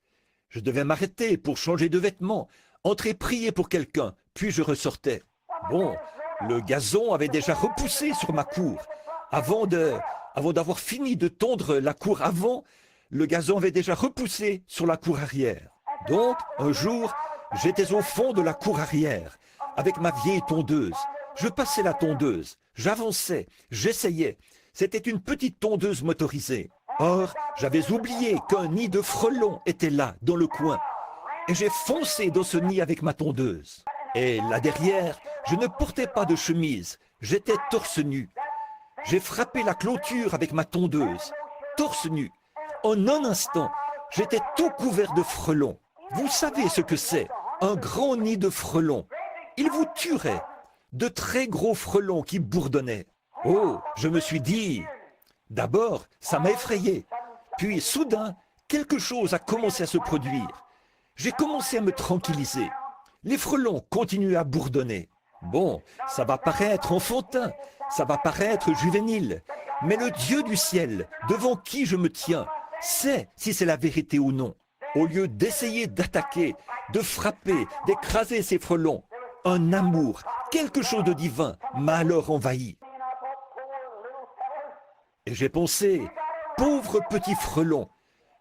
Speaker 1: Je devais m'arrêter pour changer de vêtements, entrer prier pour quelqu'un, puis je ressortais. Bon, le gazon avait déjà repoussé sur ma cour. Avant d'avoir fini de tondre la cour avant, le gazon avait déjà repoussé sur la cour arrière. Donc, un jour, j'étais au fond de la cour arrière, avec ma vieille tondeuse. Je passais la tondeuse, j'avançais, j'essayais. C'était une petite tondeuse motorisée. Or, j'avais oublié qu'un nid de frelons était là, dans le coin. Et j'ai foncé dans ce nid avec ma tondeuse. Et là derrière, je ne portais pas de chemise, j'étais torse nu. J'ai frappé la clôture avec ma tondeuse, torse nu. En un instant, j'étais tout couvert de frelons. Vous savez ce que c'est, un grand nid de frelons. Il vous tuerait, de très gros frelons qui bourdonnaient. Oh, je me suis dit... D'abord, ça m'a effrayé. Puis, soudain, quelque chose a commencé à se produire. J'ai commencé à me tranquilliser. Les frelons continuent à bourdonner. Bon, ça va paraître enfantin, ça va paraître juvénile, mais le Dieu du ciel, devant qui je me tiens, sait si c'est la vérité ou non. Au lieu d'essayer d'attaquer, de frapper, d'écraser ces frelons, un amour, quelque chose de divin m'a alors envahi. Et j'ai pensé, pauvre petit frelon,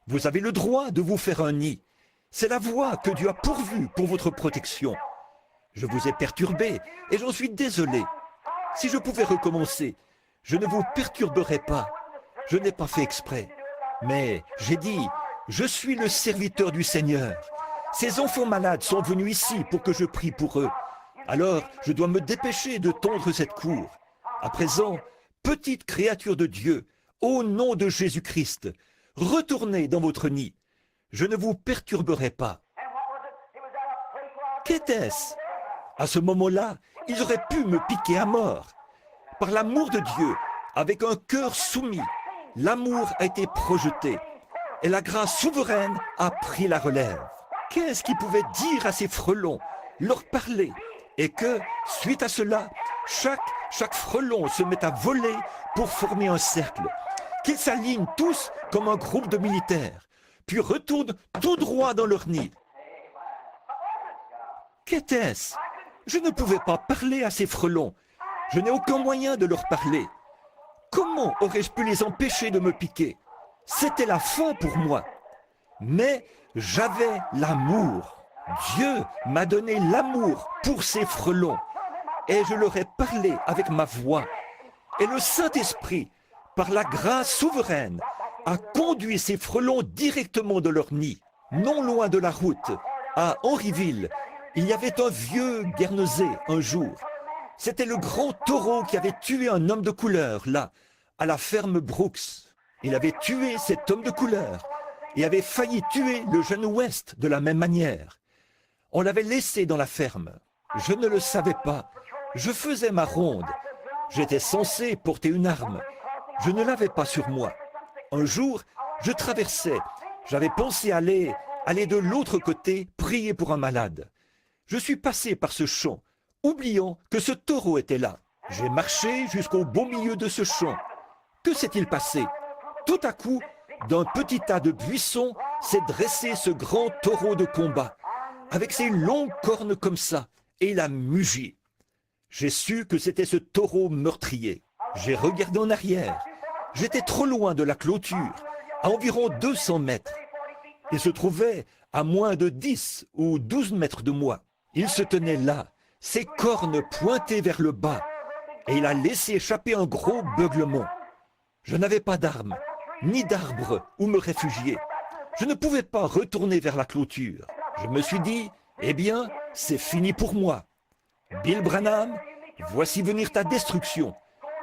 Speaker 1: vous avez le droit de vous faire un nid. C'est la voie que Dieu a pourvue pour votre protection. Je vous ai perturbé et j'en suis désolé. Si je pouvais recommencer, je ne vous perturberais pas. Je n'ai pas fait exprès. Mais j'ai dit, je suis le serviteur du Seigneur. Ces enfants malades sont venus ici pour que je prie pour eux. Alors, je dois me dépêcher de tondre cette cour. À présent, petite créature de Dieu, au nom de Jésus-Christ, retournez dans votre nid. Je ne vous perturberai pas. Qu'était-ce? À ce moment-là, ils auraient pu me piquer à mort. Par l'amour de Dieu, avec un cœur soumis, l'amour a été projeté et la grâce souveraine a pris la relève. Qu'est-ce qu'ils pouvaient dire à ces frelons, leur parler, et que, suite à cela, chaque frelon se met à voler pour former un cercle, qu'ils s'alignent tous comme un groupe de militaires, puis retournent tout droit dans leur nid. Qu'était-ce? Je ne pouvais pas parler à ces frelons. Je n'ai aucun moyen de leur parler. Comment aurais-je pu les empêcher de me piquer? C'était la fin pour moi. Mais j'avais l'amour. Dieu m'a donné l'amour pour ces frelons. Et je leur ai parlé avec ma voix. Et le Saint-Esprit, par la grâce souveraine, a conduit ces frelons directement de leur nid. Non loin de la route, à Henryville, il y avait un vieux Guernesey un jour. C'était le grand taureau qui avait tué un homme de couleur, là, à la ferme Brooks. Il avait tué cet homme de couleur et avait failli tuer le jeune West de la même manière. On l'avait laissé dans la ferme. Je ne le savais pas. Je faisais ma ronde. J'étais censé porter une arme. Je ne l'avais pas sur moi. Un jour, je traversais. J'avais pensé aller de l'autre côté prier pour un malade. Je suis passé par ce champ, oubliant que ce taureau était là. J'ai marché jusqu'au beau milieu de ce champ. Que s'est-il passé? Tout à coup, d'un petit tas de buissons s'est dressé ce grand taureau de combat, avec ses longues cornes comme ça, et il a mugi. J'ai su que c'était ce taureau meurtrier. J'ai regardé en arrière. J'étais trop loin de la clôture, à environ 200 mètres. Il se trouvait à moins de 10 ou 12 mètres de moi. Il se tenait là, ses cornes pointées vers le bas, et il a laissé échapper un gros beuglement. Je n'avais pas d'arme, ni d'arbre où me réfugier. Je ne pouvais pas retourner vers la clôture. Je me suis dit, eh bien, c'est fini pour moi. Bill Branham, voici venir ta destruction.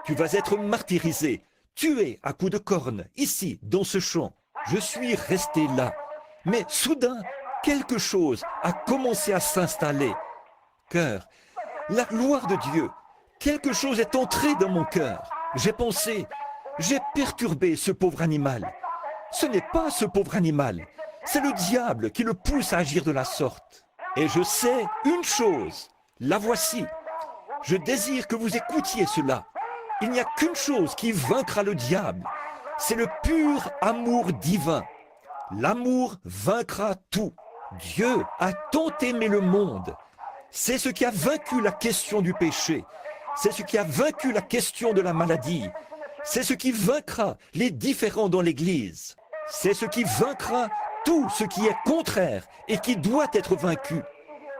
Speaker 1: Tu vas être martyrisé, tué à coups de cornes, ici, dans ce champ. Je suis resté là. Mais soudain, quelque chose a commencé à s'installer. Cœur, la gloire de Dieu, quelque chose est entré dans mon cœur. J'ai pensé, j'ai perturbé ce pauvre animal. Ce n'est pas ce pauvre animal, c'est le diable qui le pousse à agir de la sorte. Et je sais une chose, la voici. Je désire que vous écoutiez cela. Il n'y a qu'une chose qui vaincra le diable, c'est le pur amour divin. L'amour vaincra tout. Dieu a tant aimé le monde. C'est ce qui a vaincu la question du péché. C'est ce qui a vaincu la question de la maladie. C'est ce qui vaincra les différends dans l'Église. C'est ce qui vaincra tout ce qui est contraire et qui doit être vaincu.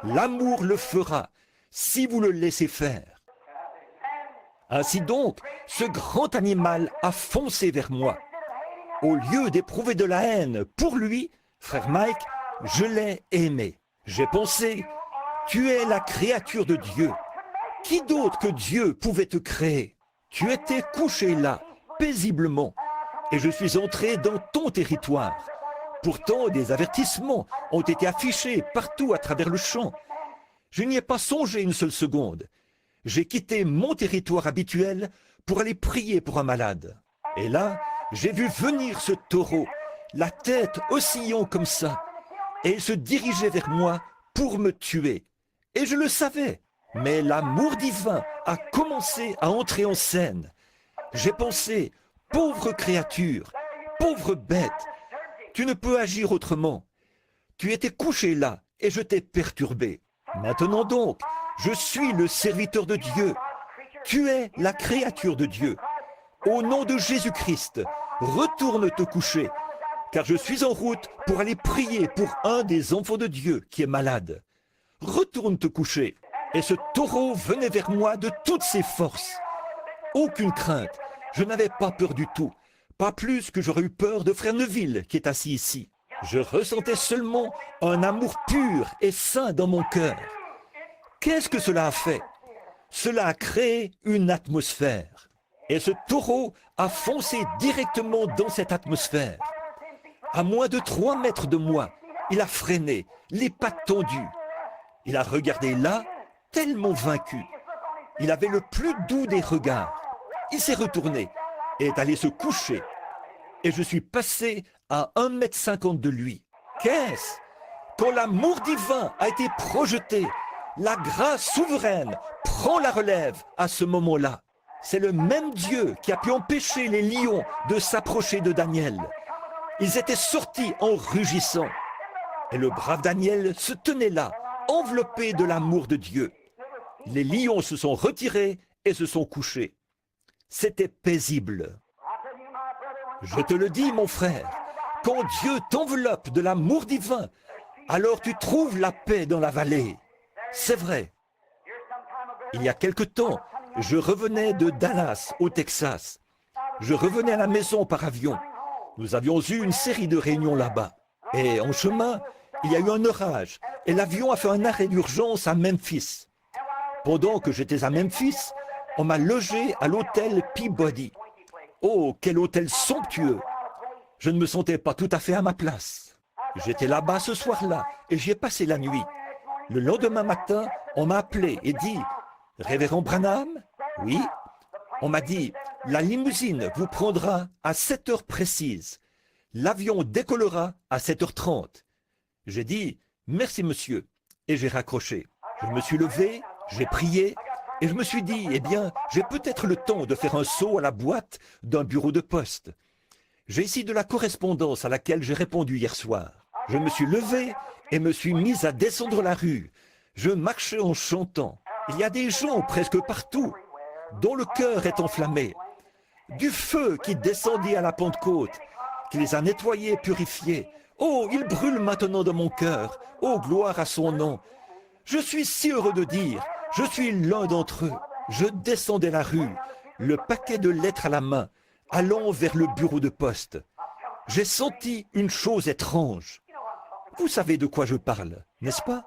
Speaker 1: L'amour le fera si vous le laissez faire. Ainsi donc, ce grand animal a foncé vers moi. Au lieu d'éprouver de la haine pour lui, frère Mike, je l'ai aimé. J'ai pensé, tu es la créature de Dieu. Qui d'autre que Dieu pouvait te créer? Tu étais couché là, paisiblement, et je suis entré dans ton territoire. Pourtant, des avertissements ont été affichés partout à travers le champ. Je n'y ai pas songé une seule seconde. J'ai quitté mon territoire habituel pour aller prier pour un malade. Et là, j'ai vu venir ce taureau, la tête oscillant comme ça, et il se dirigeait vers moi pour me tuer. Et je le savais. Mais l'amour divin a commencé à entrer en scène. J'ai pensé, pauvre créature, pauvre bête, tu ne peux agir autrement. Tu étais couché là et je t'ai perturbé. Maintenant donc, je suis le serviteur de Dieu. Tu es la créature de Dieu. Au nom de Jésus-Christ, retourne te coucher, car je suis en route pour aller prier pour un des enfants de Dieu qui est malade. Retourne te coucher. Et ce taureau venait vers moi de toutes ses forces. Aucune crainte, je n'avais pas peur du tout, pas plus que j'aurais eu peur de frère Neville qui est assis ici. Je ressentais seulement un amour pur et saint dans mon cœur. Qu'est-ce que cela a fait? Cela a créé une atmosphère. Et ce taureau a foncé directement dans cette atmosphère. À moins de 3 mètres de moi, il a freiné, les pattes tendues. Il a regardé là, tellement vaincu. Il avait le plus doux des regards. Il s'est retourné et est allé se coucher. Et je suis passé à 1,50 m de lui. Qu'est-ce? Quand l'amour divin a été projeté, la grâce souveraine prend la relève à ce moment-là. C'est le même Dieu qui a pu empêcher les lions de s'approcher de Daniel. Ils étaient sortis en rugissant. Et le brave Daniel se tenait là, enveloppé de l'amour de Dieu. Les lions se sont retirés et se sont couchés. C'était paisible. Je te le dis, mon frère, quand Dieu t'enveloppe de l'amour divin, alors tu trouves la paix dans la vallée. C'est vrai. Il y a quelque temps, je revenais de Dallas, au Texas. Je revenais à la maison par avion. Nous avions eu une série de réunions là-bas. Et en chemin, il y a eu un orage et l'avion a fait un arrêt d'urgence à Memphis. Pendant que j'étais à Memphis, on m'a logé à l'hôtel Peabody. Oh, quel hôtel somptueux! Je ne me sentais pas tout à fait à ma place. J'étais là-bas ce soir-là et j'y ai passé la nuit. Le lendemain matin, on m'a appelé et dit « Révérend Branham ?» Oui. On m'a dit « La limousine vous prendra à 7 heures précises. L'avion décollera à 7h30. » J'ai dit « Merci monsieur » et j'ai raccroché. Je me suis levé, j'ai prié et je me suis dit « Eh bien, j'ai peut-être le temps de faire un saut à la boîte d'un bureau de poste. » J'ai ici de la correspondance à laquelle j'ai répondu hier soir. Je me suis levé et me suis mis à descendre la rue. Je marchais en chantant. Il y a des gens presque partout dont le cœur est enflammé. Du feu qui descendit à la Pentecôte, qui les a nettoyés, purifiés. Oh, il brûle maintenant dans mon cœur. Oh, gloire à son nom. Je suis si heureux de dire, je suis l'un d'entre eux. Je descendais la rue, le paquet de lettres à la main, allant vers le bureau de poste. J'ai senti une chose étrange. Vous savez de quoi je parle, n'est-ce pas?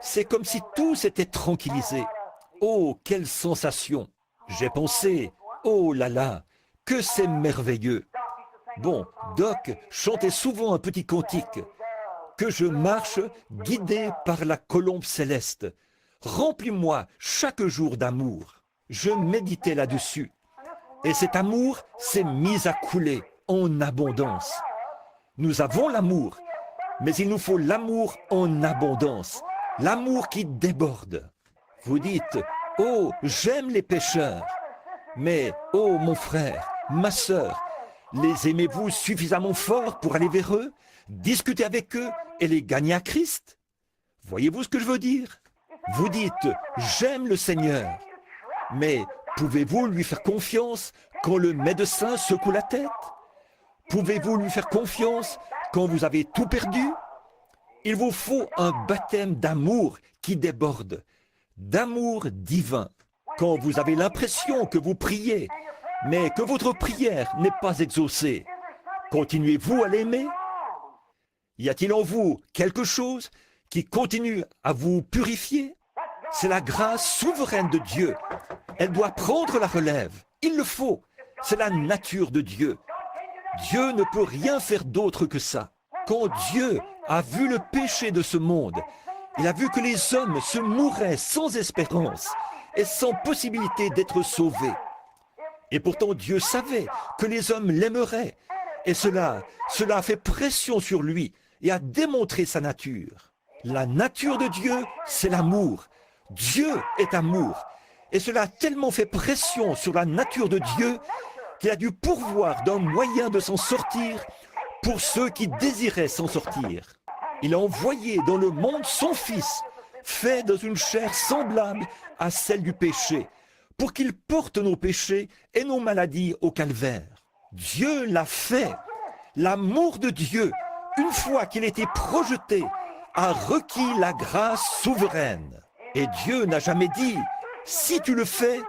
Speaker 1: C'est comme si tout s'était tranquillisé. Oh, quelle sensation! J'ai pensé, oh là là, que c'est merveilleux. Bon, Doc chantait souvent un petit cantique. Que je marche guidé par la colombe céleste. Remplis-moi chaque jour d'amour. Je méditais là-dessus. Et cet amour s'est mis à couler en abondance. Nous avons l'amour, mais il nous faut l'amour en abondance. L'amour qui déborde. Vous dites, oh, j'aime les pécheurs. Mais, oh, mon frère, ma sœur, les aimez-vous suffisamment fort pour aller vers eux, discuter avec eux et les gagner à Christ? Voyez-vous ce que je veux dire? Vous dites, j'aime le Seigneur. Mais pouvez-vous lui faire confiance quand le médecin secoue la tête? Pouvez-vous lui faire confiance quand vous avez tout perdu? Il vous faut un baptême d'amour qui déborde, d'amour divin. Quand vous avez l'impression que vous priez, mais que votre prière n'est pas exaucée, continuez-vous à l'aimer? Y a-t-il en vous quelque chose qui continue à vous purifier? C'est la grâce souveraine de Dieu. Elle doit prendre la relève. Il le faut. C'est la nature de Dieu. Dieu ne peut rien faire d'autre que ça. Quand Dieu a vu le péché de ce monde, il a vu que les hommes se mouraient sans espérance et sans possibilité d'être sauvés. Et pourtant Dieu savait que les hommes l'aimeraient. Et cela a fait pression sur lui et a démontré sa nature. La nature de Dieu, c'est l'amour. Dieu est amour. Et cela a tellement fait pression sur la nature de Dieu qu'il a dû pourvoir d'un moyen de s'en sortir pour ceux qui désiraient s'en sortir. Il a envoyé dans le monde son Fils, fait dans une chair semblable à celle du péché, pour qu'il porte nos péchés et nos maladies au calvaire. Dieu l'a fait. L'amour de Dieu, une fois qu'il était projeté, a requis la grâce souveraine. Et Dieu n'a jamais dit, si tu le fais,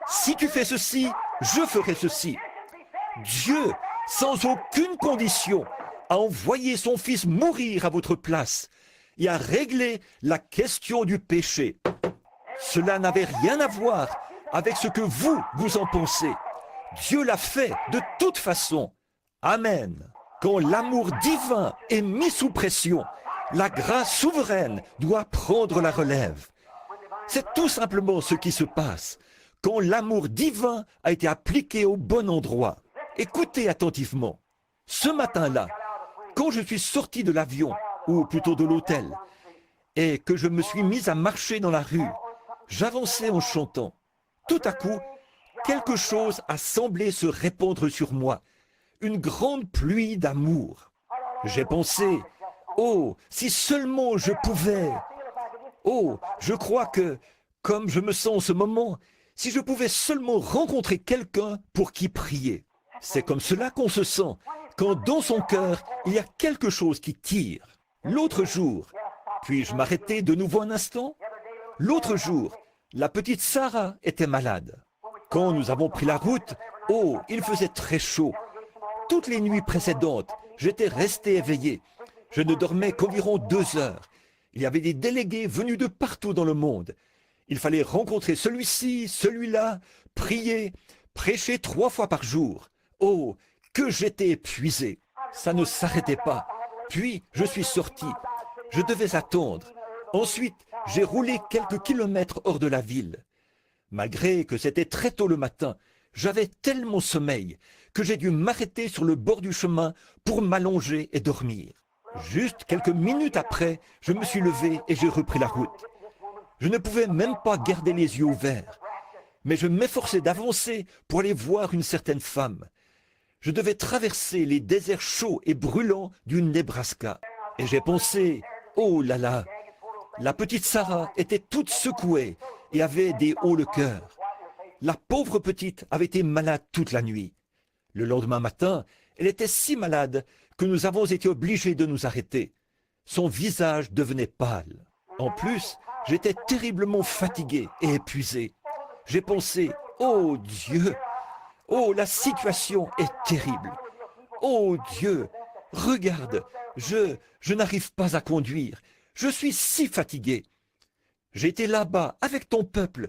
Speaker 1: si tu fais ceci, je ferai ceci. Dieu, sans aucune condition, a envoyé son Fils mourir à votre place et a réglé la question du péché. Cela n'avait rien à voir avec ce que vous en pensez. Dieu l'a fait de toute façon. Amen. Quand l'amour divin est mis sous pression, la grâce souveraine doit prendre la relève. C'est tout simplement ce qui se passe quand l'amour divin a été appliqué au bon endroit. Écoutez attentivement. Ce matin-là, quand je suis sorti de l'avion, ou plutôt de l'hôtel, et que je me suis mis à marcher dans la rue, j'avançais en chantant. Tout à coup, quelque chose a semblé se répandre sur moi, une grande pluie d'amour. J'ai pensé, oh, si seulement je pouvais. Oh, je crois que, comme je me sens en ce moment, si je pouvais seulement rencontrer quelqu'un pour qui prier. C'est comme cela qu'on se sent, quand dans son cœur, il y a quelque chose qui tire. L'autre jour, puis-je m'arrêter de nouveau un instant? L'autre jour, la petite Sarah était malade. Quand nous avons pris la route, oh, il faisait très chaud. Toutes les nuits précédentes, j'étais resté éveillé. Je ne dormais qu'environ 2 heures. Il y avait des délégués venus de partout dans le monde. Il fallait rencontrer celui-ci, celui-là, prier, prêcher 3 fois par jour. Oh, que j'étais épuisé. Ça ne s'arrêtait pas. Puis, je suis sorti. Je devais attendre. Ensuite, j'ai roulé quelques kilomètres hors de la ville. Malgré que c'était très tôt le matin, j'avais tellement sommeil que j'ai dû m'arrêter sur le bord du chemin pour m'allonger et dormir. Juste quelques minutes après, je me suis levé et j'ai repris la route. Je ne pouvais même pas garder les yeux ouverts, mais je m'efforçais d'avancer pour aller voir une certaine femme. Je devais traverser les déserts chauds et brûlants du Nebraska. Et j'ai pensé, oh là là, la petite Sarah était toute secouée et avait des hauts le cœur. La pauvre petite avait été malade toute la nuit. Le lendemain matin, elle était si malade que nous avons été obligés de nous arrêter. Son visage devenait pâle. En plus, j'étais terriblement fatigué et épuisé. J'ai pensé, oh Dieu, oh la situation est terrible. Oh Dieu, regarde, je n'arrive pas à conduire. Je suis si fatigué. J'étais là-bas avec ton peuple.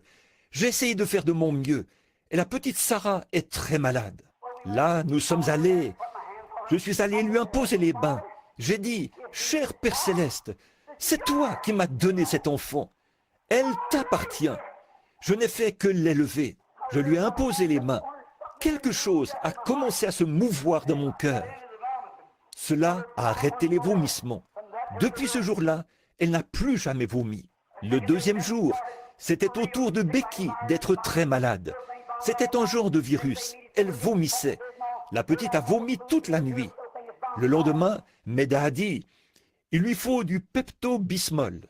Speaker 1: J'ai essayé de faire de mon mieux. Et la petite Sarah est très malade. Là, nous sommes allés. Je suis allé lui imposer les bains. J'ai dit, cher Père Céleste, c'est toi qui m'as donné cet enfant. Elle t'appartient. Je n'ai fait que l'élever. Je lui ai imposé les mains. Quelque chose a commencé à se mouvoir dans mon cœur. Cela a arrêté les vomissements. Depuis ce jour-là, elle n'a plus jamais vomi. Le deuxième jour, c'était au tour de Becky d'être très malade. C'était un genre de virus. Elle vomissait. La petite a vomi toute la nuit. Le lendemain, Meda a dit, il lui faut du Pepto-Bismol.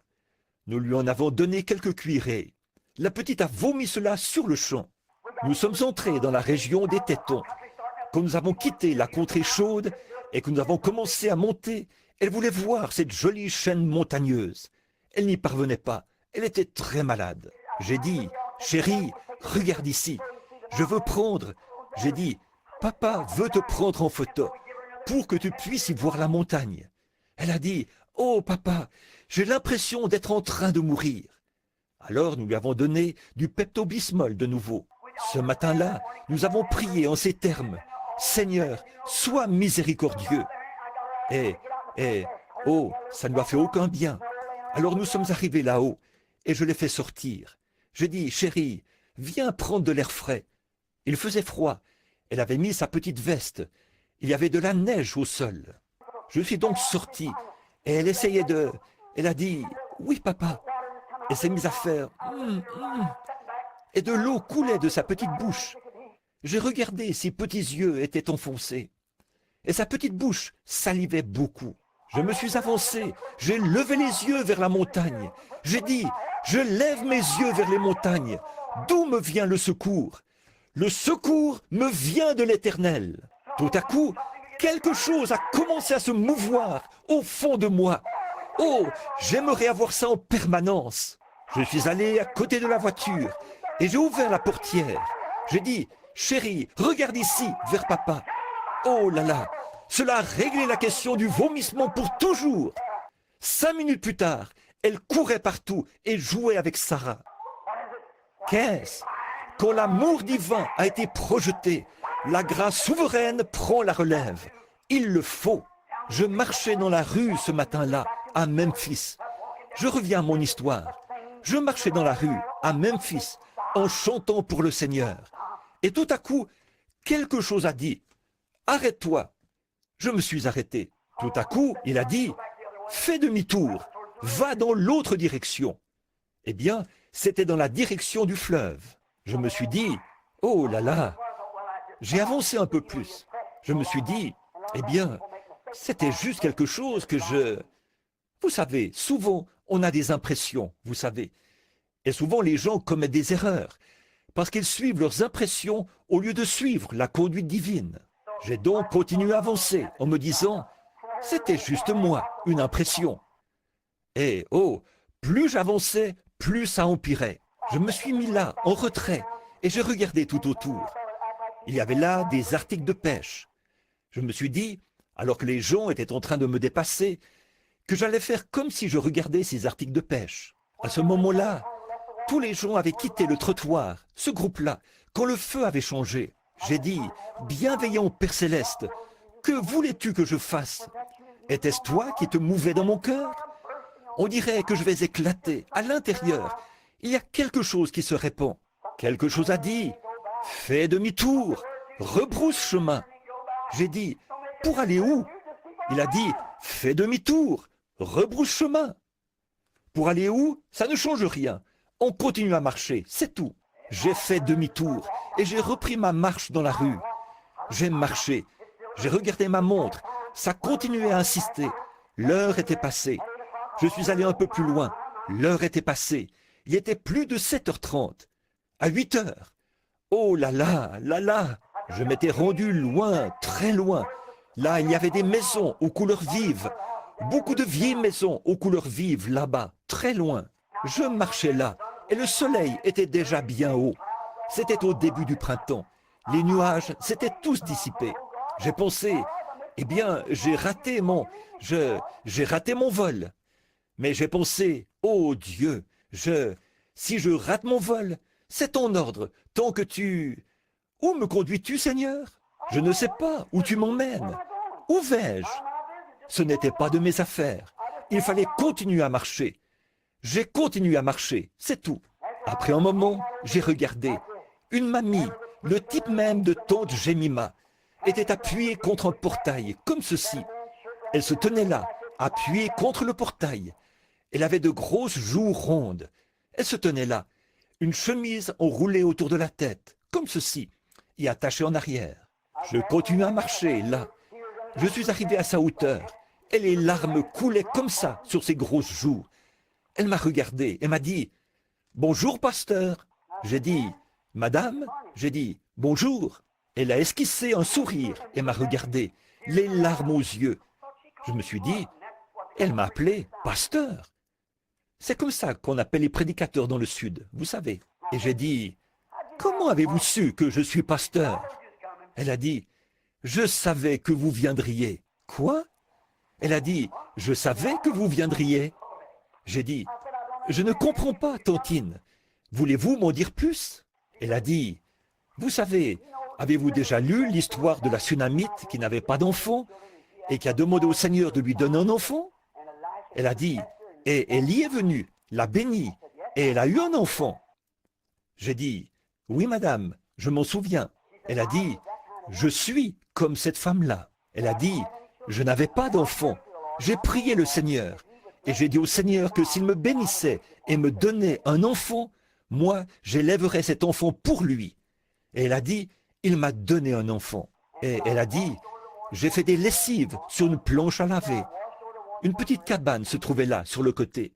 Speaker 1: Nous lui en avons donné quelques cuillerées. La petite a vomi cela sur le champ. Nous sommes entrés dans la région des Tétons. Quand nous avons quitté la contrée chaude et que nous avons commencé à monter, elle voulait voir cette jolie chaîne montagneuse. Elle n'y parvenait pas. Elle était très malade. J'ai dit, chérie, regarde ici. Je veux prendre. J'ai dit, papa veut te prendre en photo pour que tu puisses y voir la montagne. Elle a dit, oh papa, j'ai l'impression d'être en train de mourir. Alors nous lui avons donné du Pepto-Bismol de nouveau. Ce matin-là, nous avons prié en ces termes. Seigneur, sois miséricordieux. Oh, ça ne lui a fait aucun bien. Alors nous sommes arrivés là-haut et je l'ai fait sortir. J'ai dit, chérie, viens prendre de l'air frais. Il faisait froid. Elle avait mis sa petite veste. Il y avait de la neige au sol. Je suis donc sorti et elle essayait Elle a dit, oui papa. Elle s'est mise à faire, et de l'eau coulait de sa petite bouche. J'ai regardé, ses petits yeux étaient enfoncés, et sa petite bouche salivait beaucoup. Je me suis avancé, j'ai levé les yeux vers la montagne. J'ai dit, je lève mes yeux vers les montagnes. D'où me vient le secours? Le secours me vient de l'Éternel. Tout à coup, quelque chose a commencé à se mouvoir au fond de moi. Oh, j'aimerais avoir ça en permanence. Je suis allé à côté de la voiture et j'ai ouvert la portière. J'ai dit, chérie, regarde ici, vers papa. Oh là là, cela a réglé la question du vomissement pour toujours. 5 minutes plus tard, elle courait partout et jouait avec Sarah. Qu'est-ce? Quand l'amour divin a été projeté, la grâce souveraine prend la relève. Il le faut. Je marchais dans la rue ce matin-là, à Memphis. Je reviens à mon histoire. Je marchais dans la rue, à Memphis, en chantant pour le Seigneur. Et tout à coup, quelque chose a dit, « Arrête-toi !» Je me suis arrêté. Tout à coup, il a dit, « Fais demi-tour, va dans l'autre direction. » Eh bien, c'était dans la direction du fleuve. Je me suis dit, « Oh là là !» J'ai avancé un peu plus. Je me suis dit, « Eh bien, c'était juste quelque chose que je... » Vous savez, souvent, on a des impressions, vous savez. Et souvent, les gens commettent des erreurs, parce qu'ils suivent leurs impressions au lieu de suivre la conduite divine. J'ai donc continué à avancer en me disant, c'était juste moi, une impression. Et oh, plus j'avançais, plus ça empirait. Je me suis mis là, en retrait, et j'ai regardé tout autour. Il y avait là des articles de pêche. Je me suis dit, alors que les gens étaient en train de me dépasser, que j'allais faire comme si je regardais ces articles de pêche. À ce moment-là, tous les gens avaient quitté le trottoir, ce groupe-là, quand le feu avait changé. J'ai dit, bienveillant Père Céleste, que voulais-tu que je fasse? Était-ce toi qui te mouvais dans mon cœur? On dirait que je vais éclater. À l'intérieur, il y a quelque chose qui se répand. Quelque chose a dit, fais demi-tour, rebrousse chemin. J'ai dit, pour aller où? Il a dit, fais demi-tour, rebrousse chemin. Pour aller où? Ça ne change rien. On continue à marcher, c'est tout. J'ai fait demi-tour et j'ai repris ma marche dans la rue. J'ai marché, j'ai regardé ma montre, ça continuait à insister. L'heure était passée. Je suis allé un peu plus loin. L'heure était passée. Il était plus de 7h30. À 8h. Oh là là, là là. Je m'étais rendu loin, très loin. Là, il y avait des maisons aux couleurs vives. Beaucoup de vieilles maisons aux couleurs vives là-bas, très loin. Je marchais là et le soleil était déjà bien haut. C'était au début du printemps. Les nuages s'étaient tous dissipés. J'ai pensé, eh bien, j'ai raté mon vol. Mais j'ai pensé, oh Dieu, si je rate mon vol, c'est ton ordre, tant que tu... Où me conduis-tu, Seigneur? Je ne sais pas où tu m'emmènes. Où vais-je? Ce n'était pas de mes affaires. Il fallait continuer à marcher. J'ai continué à marcher, c'est tout. Après un moment, j'ai regardé. Une mamie, le type même de tante Jemima, était appuyée contre un portail, comme ceci. Elle se tenait là, appuyée contre le portail. Elle avait de grosses joues rondes. Elle se tenait là, une chemise enroulée autour de la tête, comme ceci, et attachée en arrière. Je continuais à marcher, là. Je suis arrivé à sa hauteur, et les larmes coulaient comme ça sur ses grosses joues. Elle m'a regardé et m'a dit « Bonjour, pasteur ». J'ai dit « Madame ». J'ai dit « Bonjour ». Elle a esquissé un sourire et m'a regardé, les larmes aux yeux. Je me suis dit « Elle m'a appelé pasteur ». C'est comme ça qu'on appelle les prédicateurs dans le Sud, vous savez. Et j'ai dit « Comment avez-vous su que je suis pasteur ?» Elle a dit « Je savais que vous viendriez. » Quoi? Elle a dit « Je savais que vous viendriez. » J'ai dit « Je ne comprends pas, tantine. Voulez-vous m'en dire plus ?» Elle a dit « Vous savez, avez-vous déjà lu l'histoire de la Sunamite qui n'avait pas d'enfant et qui a demandé au Seigneur de lui donner un enfant ?» Elle a dit « Et Élie est venu, l'a béni, et elle a eu un enfant. » J'ai dit « Oui, madame, je m'en souviens. » Elle a dit « Je suis comme cette femme-là. » Elle a dit « Je n'avais pas d'enfant. J'ai prié le Seigneur. Et j'ai dit au Seigneur que s'il me bénissait et me donnait un enfant, moi, j'élèverais cet enfant pour lui. Et elle a dit, il m'a donné un enfant. Et elle a dit, j'ai fait des lessives sur une planche à laver. Une petite cabane se trouvait là, sur le côté.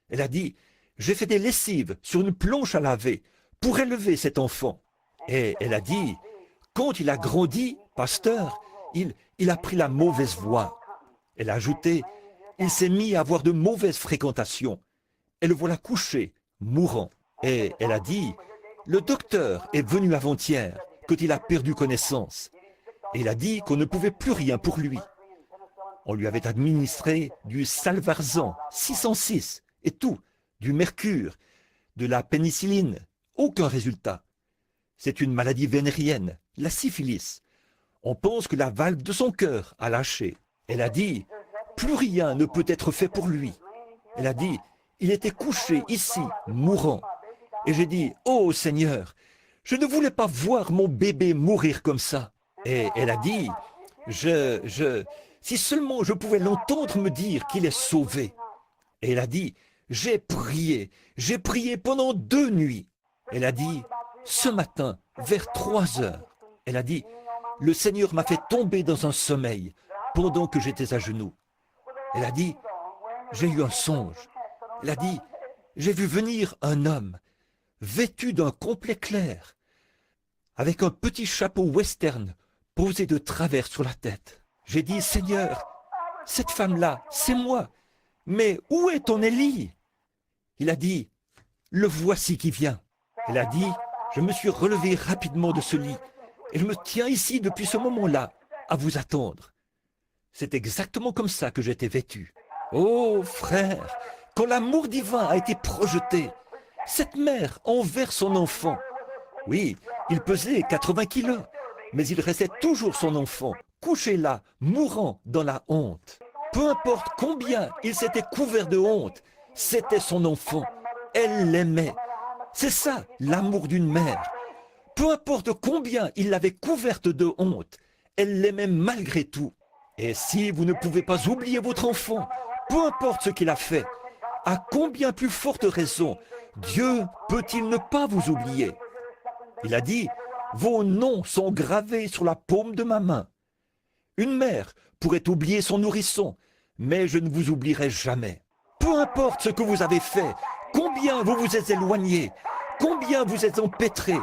Speaker 1: Elle a dit, j'ai fait des lessives sur une planche à laver pour élever cet enfant. Et elle a dit, quand il a grandi, pasteur, il a pris la mauvaise voie. Elle a ajouté, il s'est mis à avoir de mauvaises fréquentations. Et le voilà couché, mourant. Et elle a dit, le docteur est venu avant-hier, quand il a perdu connaissance. Et il a dit qu'on ne pouvait plus rien pour lui. On lui avait administré du Salvarsan 606 et tout, du mercure, de la pénicilline. Aucun résultat. C'est une maladie vénérienne, la syphilis. On pense que la valve de son cœur a lâché. Elle a dit, plus rien ne peut être fait pour lui. Elle a dit, il était couché ici, mourant. Et j'ai dit, oh Seigneur, je ne voulais pas voir mon bébé mourir comme ça. Et elle a dit, si seulement je pouvais l'entendre me dire qu'il est sauvé. Et elle a dit, j'ai prié pendant 2 nuits. Elle a dit, ce matin, vers 3 heures, elle a dit, le Seigneur m'a fait tomber dans un sommeil pendant que j'étais à genoux. Elle a dit, j'ai eu un songe. Elle a dit, j'ai vu venir un homme, vêtu d'un complet clair, avec un petit chapeau western posé de travers sur la tête. J'ai dit, Seigneur, cette femme-là, c'est moi, mais où est ton Élie? Il a dit, le voici qui vient. Elle a dit, je me suis relevé rapidement de ce lit, et je me tiens ici depuis ce moment-là, à vous attendre. C'est exactement comme ça que j'étais vêtu. Oh, frère, quand l'amour divin a été projeté, cette mère envers son enfant, oui, il pesait 80 kilos, mais il restait toujours son enfant, couché là, mourant dans la honte. Peu importe combien il s'était couvert de honte, c'était son enfant. Elle l'aimait. C'est ça, l'amour d'une mère. Peu importe combien il l'avait couverte de honte, elle l'aimait malgré tout. Et si vous ne pouvez pas oublier votre enfant, peu importe ce qu'il a fait, à combien plus forte raison, Dieu peut-il ne pas vous oublier? Il a dit, vos noms sont gravés sur la paume de ma main. Une mère pourrait oublier son nourrisson, mais je ne vous oublierai jamais. Peu importe ce que vous avez fait, combien vous vous êtes éloigné, combien vous êtes empêtré,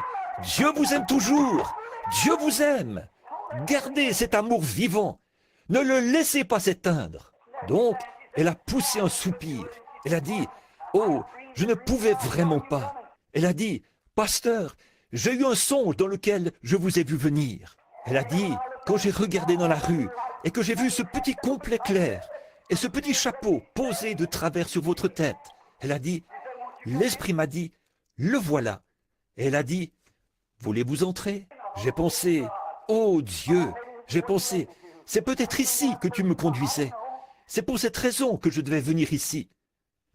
Speaker 1: Dieu vous aime toujours. Dieu vous aime. Gardez cet amour vivant. Ne le laissez pas s'éteindre. Donc, elle a poussé un soupir. Elle a dit, oh, je ne pouvais vraiment pas. Elle a dit, pasteur, j'ai eu un songe dans lequel je vous ai vu venir. Elle a dit, quand j'ai regardé dans la rue et que j'ai vu ce petit complet clair et ce petit chapeau posé de travers sur votre tête, elle a dit, l'Esprit m'a dit, le voilà. Et elle a dit, voulez-vous entrer? J'ai pensé, oh Dieu, j'ai pensé, c'est peut-être ici que tu me conduisais. C'est pour cette raison que je devais venir ici.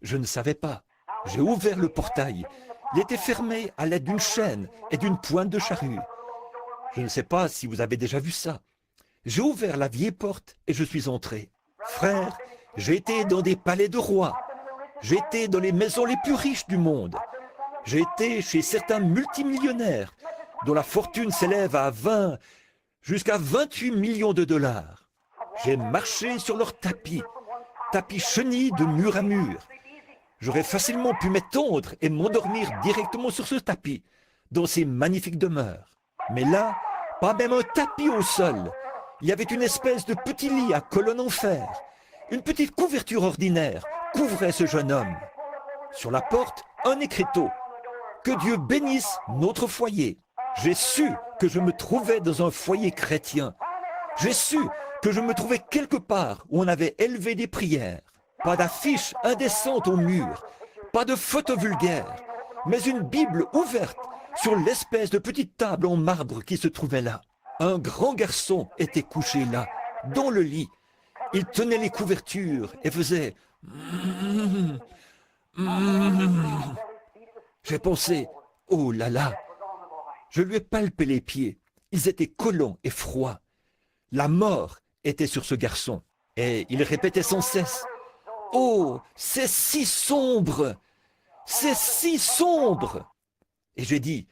Speaker 1: Je ne savais pas. J'ai ouvert le portail. Il était fermé à l'aide d'une chaîne et d'une pointe de charrue. Je ne sais pas si vous avez déjà vu ça. J'ai ouvert la vieille porte et je suis entré. Frère, j'ai été dans des palais de rois. J'ai été dans les maisons les plus riches du monde. J'ai été chez certains multimillionnaires dont la fortune s'élève à 20 jusqu'à 28 millions de dollars. J'ai marché sur leurs tapis chenilles de mur à mur. J'aurais facilement pu m'étendre et m'endormir directement sur ce tapis, dans ces magnifiques demeures. Mais là, pas même un tapis au sol. Il y avait une espèce de petit lit à colonne en fer. Une petite couverture ordinaire couvrait ce jeune homme. Sur la porte, un écriteau. Que Dieu bénisse notre foyer. J'ai su que je me trouvais dans un foyer chrétien. J'ai su que je me trouvais quelque part où on avait élevé des prières. Pas d'affiches indécentes au mur, pas de photos vulgaires, mais une Bible ouverte sur l'espèce de petite table en marbre qui se trouvait là. Un grand garçon était couché là, dans le lit. Il tenait les couvertures et faisait J'ai pensé, oh là là. Je lui ai palpé les pieds. Ils étaient collants et froids. La mort était sur ce garçon. Et il répétait sans cesse, Oh, c'est si sombre! C'est si sombre! Et j'ai dit,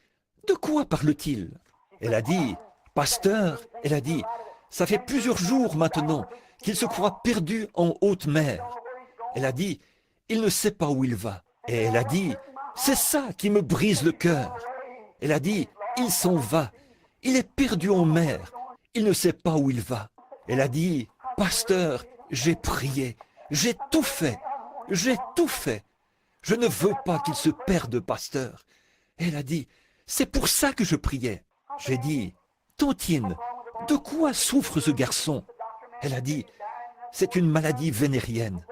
Speaker 1: de quoi parle-t-il? Elle a dit, pasteur, elle a dit, ça fait plusieurs jours maintenant qu'il se croit perdu en haute mer. Elle a dit, il ne sait pas où il va. Et elle a dit, c'est ça qui me brise le cœur. Elle a dit, il s'en va, il est perdu en mer, il ne sait pas où il va. Elle a dit, pasteur, j'ai prié, j'ai tout fait, j'ai tout fait. Je ne veux pas qu'il se perde, pasteur. Elle a dit, c'est pour ça que je priais. J'ai dit, Tantine, de quoi souffre ce garçon? Elle a dit, c'est une maladie vénérienne.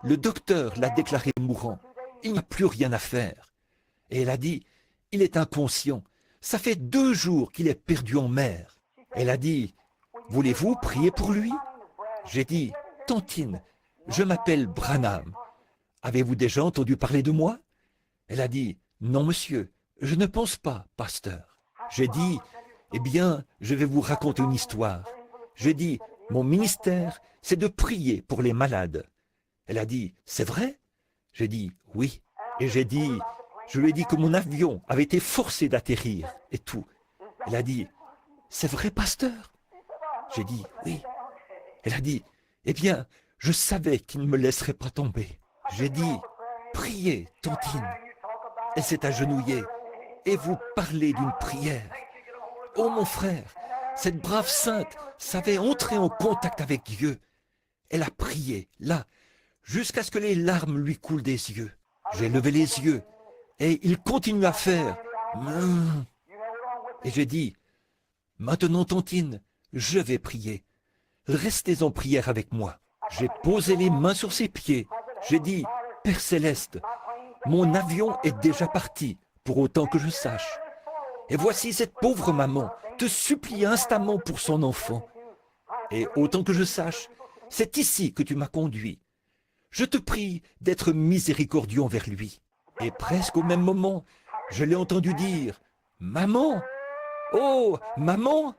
Speaker 1: Le docteur l'a déclaré mourant. Il n'y a plus rien à faire. Et elle a dit, il est inconscient. Ça fait 2 jours qu'il est perdu en mer. Elle a dit, voulez-vous prier pour lui? J'ai dit, Tantine, je m'appelle Branham. Avez-vous déjà entendu parler de moi? Elle a dit, non monsieur, je ne pense pas, pasteur. J'ai dit, eh bien, je vais vous raconter une histoire. J'ai dit, mon ministère, c'est de prier pour les malades. Elle a dit, c'est vrai? J'ai dit, oui. Et j'ai dit, je lui ai dit que mon avion avait été forcé d'atterrir et tout. Elle a dit, c'est vrai, pasteur? J'ai dit, oui. Elle a dit, eh bien, je savais qu'il ne me laisserait pas tomber. J'ai dit, priez, Tantine. Elle s'est agenouillée et vous parlez d'une prière. Oh mon frère, cette brave sainte savait entrer en contact avec Dieu. Elle a prié, là, jusqu'à ce que les larmes lui coulent des yeux. J'ai levé les yeux et il continue à faire. Et j'ai dit, maintenant Tantine, je vais prier. Restez en prière avec moi. J'ai posé les mains sur ses pieds. J'ai dit, Père Céleste, mon avion est déjà parti, pour autant que je sache. Et voici cette pauvre maman te supplie instamment pour son enfant. Et autant que je sache, c'est ici que tu m'as conduit. Je te prie d'être miséricordieux envers lui. Et presque au même moment, je l'ai entendu dire, Maman! Oh, maman!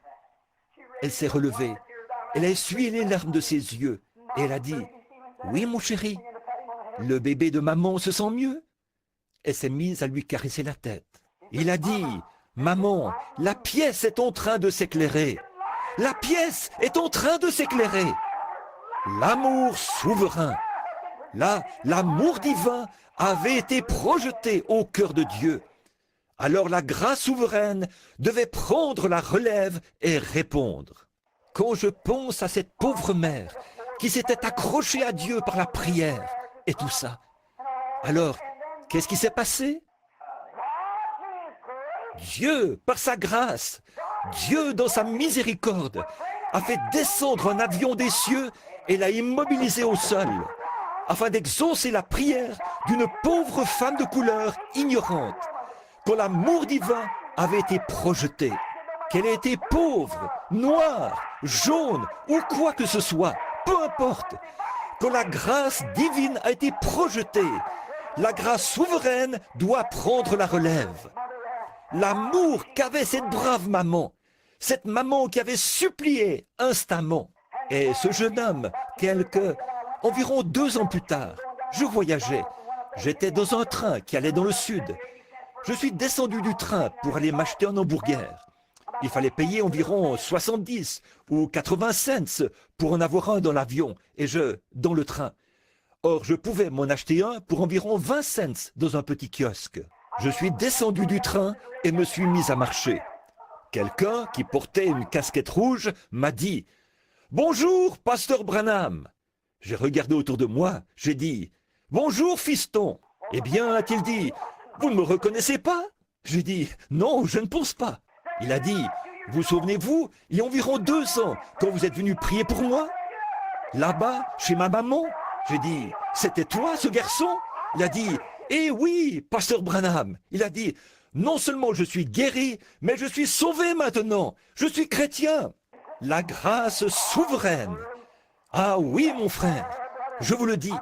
Speaker 1: Elle s'est relevée. Elle a essuyé les larmes de ses yeux. Et elle a dit, oui, mon chéri, le bébé de maman se sent mieux? Elle s'est mise à lui caresser la tête. Il a dit, maman, la pièce est en train de s'éclairer. La pièce est en train de s'éclairer. L'amour souverain. Là, l'amour divin avait été projeté au cœur de Dieu. Alors la grâce souveraine devait prendre la relève et répondre. Quand je pense à cette pauvre mère qui s'était accrochée à Dieu par la prière et tout ça, alors, qu'est-ce qui s'est passé? Dieu, par sa grâce, Dieu, dans sa miséricorde, a fait descendre un avion des cieux et l'a immobilisé au sol, afin d'exaucer la prière d'une pauvre femme de couleur ignorante, quand l'amour divin avait été projeté, qu'elle ait été pauvre, noire, jaune ou quoi que ce soit, peu importe, quand la grâce divine a été projetée, la grâce souveraine doit prendre la relève. L'amour qu'avait cette brave maman, cette maman qui avait supplié instamment, et ce jeune homme, environ 2 ans plus tard, je voyageais, j'étais dans un train qui allait dans le sud. Je suis descendu du train pour aller m'acheter un hamburger. Il fallait payer environ 70 ou 80 cents pour en avoir un dans l'avion et dans le train. Or, je pouvais m'en acheter un pour environ 20 cents dans un petit kiosque. Je suis descendu du train et me suis mis à marcher. Quelqu'un qui portait une casquette rouge m'a dit « Bonjour, pasteur Branham !» J'ai regardé autour de moi, j'ai dit « Bonjour, fiston !» Eh bien, a-t-il dit « Vous ne me reconnaissez pas ?» J'ai dit « Non, je ne pense pas. » Il a dit « Vous souvenez-vous, il y a environ 2 ans, quand vous êtes venu prier pour moi? Là-bas, chez ma maman ?» J'ai dit « C'était toi, ce garçon ?» Il a dit « Eh oui, pasteur Branham !» Il a dit « Non seulement je suis guéri, mais je suis sauvé maintenant. Je suis chrétien. » La grâce souveraine. Ah oui, mon frère, je vous le dis,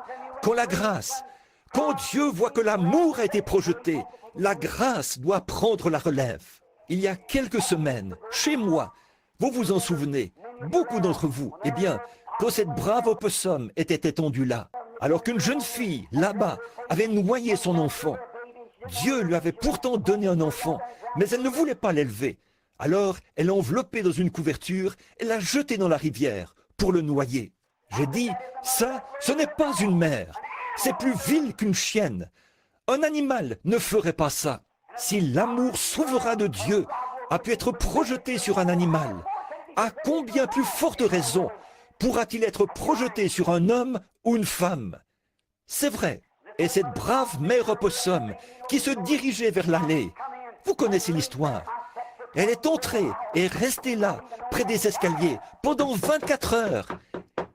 Speaker 1: quand Dieu voit que l'amour a été projeté, la grâce doit prendre la relève. Il y a quelques semaines, chez moi, vous vous en souvenez, beaucoup d'entre vous, eh bien, quand cette brave opossum était étendue là, alors qu'une jeune fille, là-bas, avait noyé son enfant. Dieu lui avait pourtant donné un enfant, mais elle ne voulait pas l'élever. Alors, elle l'a enveloppé dans une couverture et l'a jeté dans la rivière pour le noyer. J'ai dit, ça, ce n'est pas une mère. C'est plus vil qu'une chienne. Un animal ne ferait pas ça. Si l'amour souverain de Dieu a pu être projeté sur un animal, à combien plus forte raison pourra-t-il être projeté sur un homme ou une femme? C'est vrai. Et cette brave mère opossum qui se dirigeait vers l'allée, vous connaissez l'histoire. Elle est entrée et est restée là, près des escaliers, pendant 24 heures.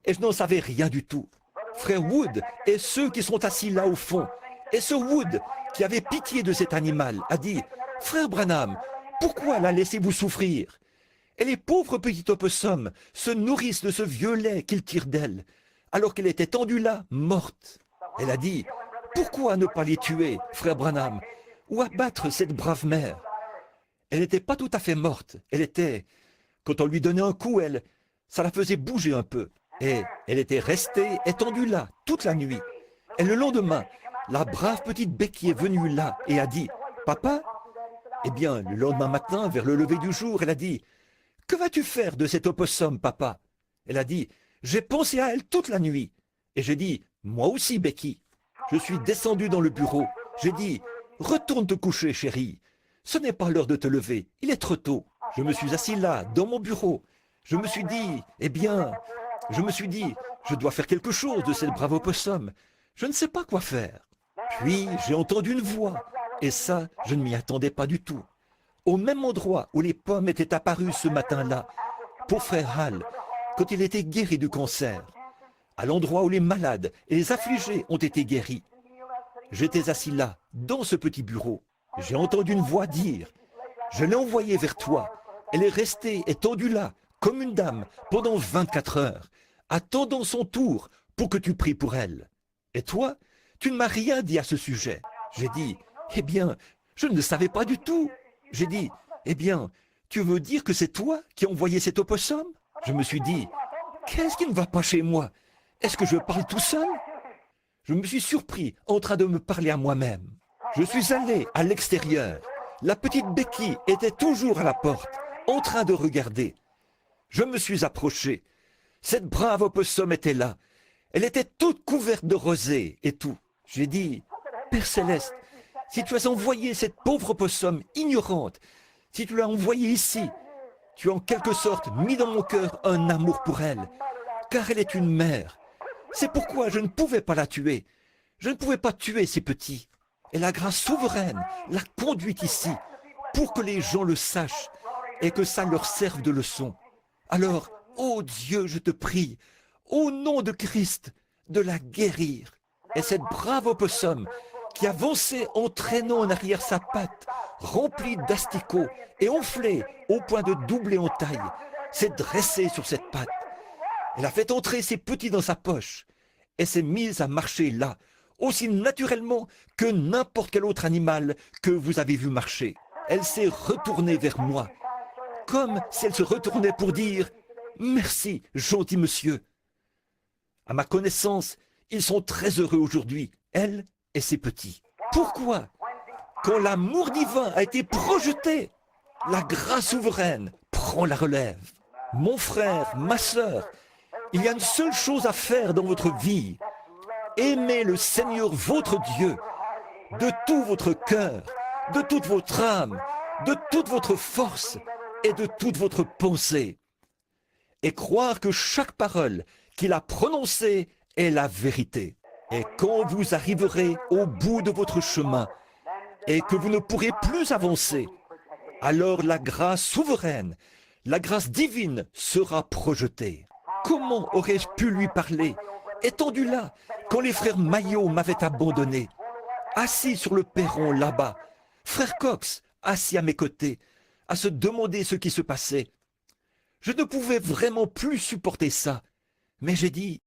Speaker 1: Et je n'en savais rien du tout. Frère Wood et ceux qui sont assis là au fond, et ce Wood qui avait pitié de cet animal, a dit « Frère Branham, pourquoi la laissez-vous souffrir ?» Et les pauvres petits opossums se nourrissent de ce vieux lait qu'ils tirent d'elle, alors qu'elle était tendue là, morte. Elle a dit « Pourquoi ne pas les tuer, frère Branham, ou abattre cette brave mère ?» Elle n'était pas tout à fait morte, elle était... Quand on lui donnait un coup, ça la faisait bouger un peu. Et elle était restée étendue là, toute la nuit. Et le lendemain, la brave petite Becky est venue là et a dit « Papa ?» Eh bien, le lendemain matin, vers le lever du jour, elle a dit « Que vas-tu faire de cet opossum, papa ?» Elle a dit « J'ai pensé à elle toute la nuit. » Et j'ai dit « Moi aussi, Becky. » Je suis descendu dans le bureau. J'ai dit « Retourne te coucher, chérie. Ce n'est pas l'heure de te lever, il est trop tôt. » Je me suis assis là, dans mon bureau. Je me suis dit « Eh bien... » Je me suis dit « Je dois faire quelque chose de cette brave opossum. Je ne sais pas quoi faire. » Puis j'ai entendu une voix. Et ça, je ne m'y attendais pas du tout. Au même endroit où les pommes étaient apparues ce matin-là, pour frère Hall, quand il était guéri du cancer. À l'endroit où les malades et les affligés ont été guéris. J'étais assis là, dans ce petit bureau. J'ai entendu une voix dire « Je l'ai envoyée vers toi. Elle est restée étendue là, comme une dame, pendant 24 heures, attendant son tour pour que tu pries pour elle. Et toi, tu ne m'as rien dit à ce sujet. » J'ai dit « Eh bien, je ne le savais pas du tout. » J'ai dit « Eh bien, tu veux dire que c'est toi qui as envoyé cet opossum ?» Je me suis dit « Qu'est-ce qui ne va pas chez moi? Est-ce que je parle tout seul ?» Je me suis surpris en train de me parler à moi-même. Je suis allé à l'extérieur. La petite Becky était toujours à la porte, en train de regarder. Je me suis approché. Cette brave opossum était là. Elle était toute couverte de rosée et tout. J'ai dit, Père Céleste, si tu as envoyé cette pauvre opossum ignorante, si tu l'as envoyée ici, tu as en quelque sorte mis dans mon cœur un amour pour elle, car elle est une mère. C'est pourquoi je ne pouvais pas la tuer. Je ne pouvais pas tuer ces petits. Et la grâce souveraine l'a conduite ici, pour que les gens le sachent et que ça leur serve de leçon. Alors, ô Dieu, je te prie, au nom de Christ, de la guérir. Et cette brave opossum qui avançait en traînant en arrière sa patte, remplie d'asticots et enflée au point de doubler en taille, s'est dressée sur cette patte. Elle a fait entrer ses petits dans sa poche et s'est mise à marcher là, aussi naturellement que n'importe quel autre animal que vous avez vu marcher. Elle s'est retournée vers moi, comme si elle se retournait pour dire « Merci, gentil monsieur ». À ma connaissance, ils sont très heureux aujourd'hui, elle et ses petits. Pourquoi? Quand l'amour divin a été projeté, la grâce souveraine prend la relève. Mon frère, ma sœur, il y a une seule chose à faire dans votre vie. Aimez le Seigneur votre Dieu de tout votre cœur, de toute votre âme, de toute votre force et de toute votre pensée. Et croire que chaque parole qu'il a prononcée est la vérité. Et quand vous arriverez au bout de votre chemin et que vous ne pourrez plus avancer, alors la grâce souveraine, la grâce divine sera projetée. Comment aurais-je pu lui parler, étendu là, quand les frères Maillot m'avaient abandonné, assis sur le perron là-bas, frère Cox assis à mes côtés, à se demander ce qui se passait. Je ne pouvais vraiment plus supporter ça, mais j'ai dit,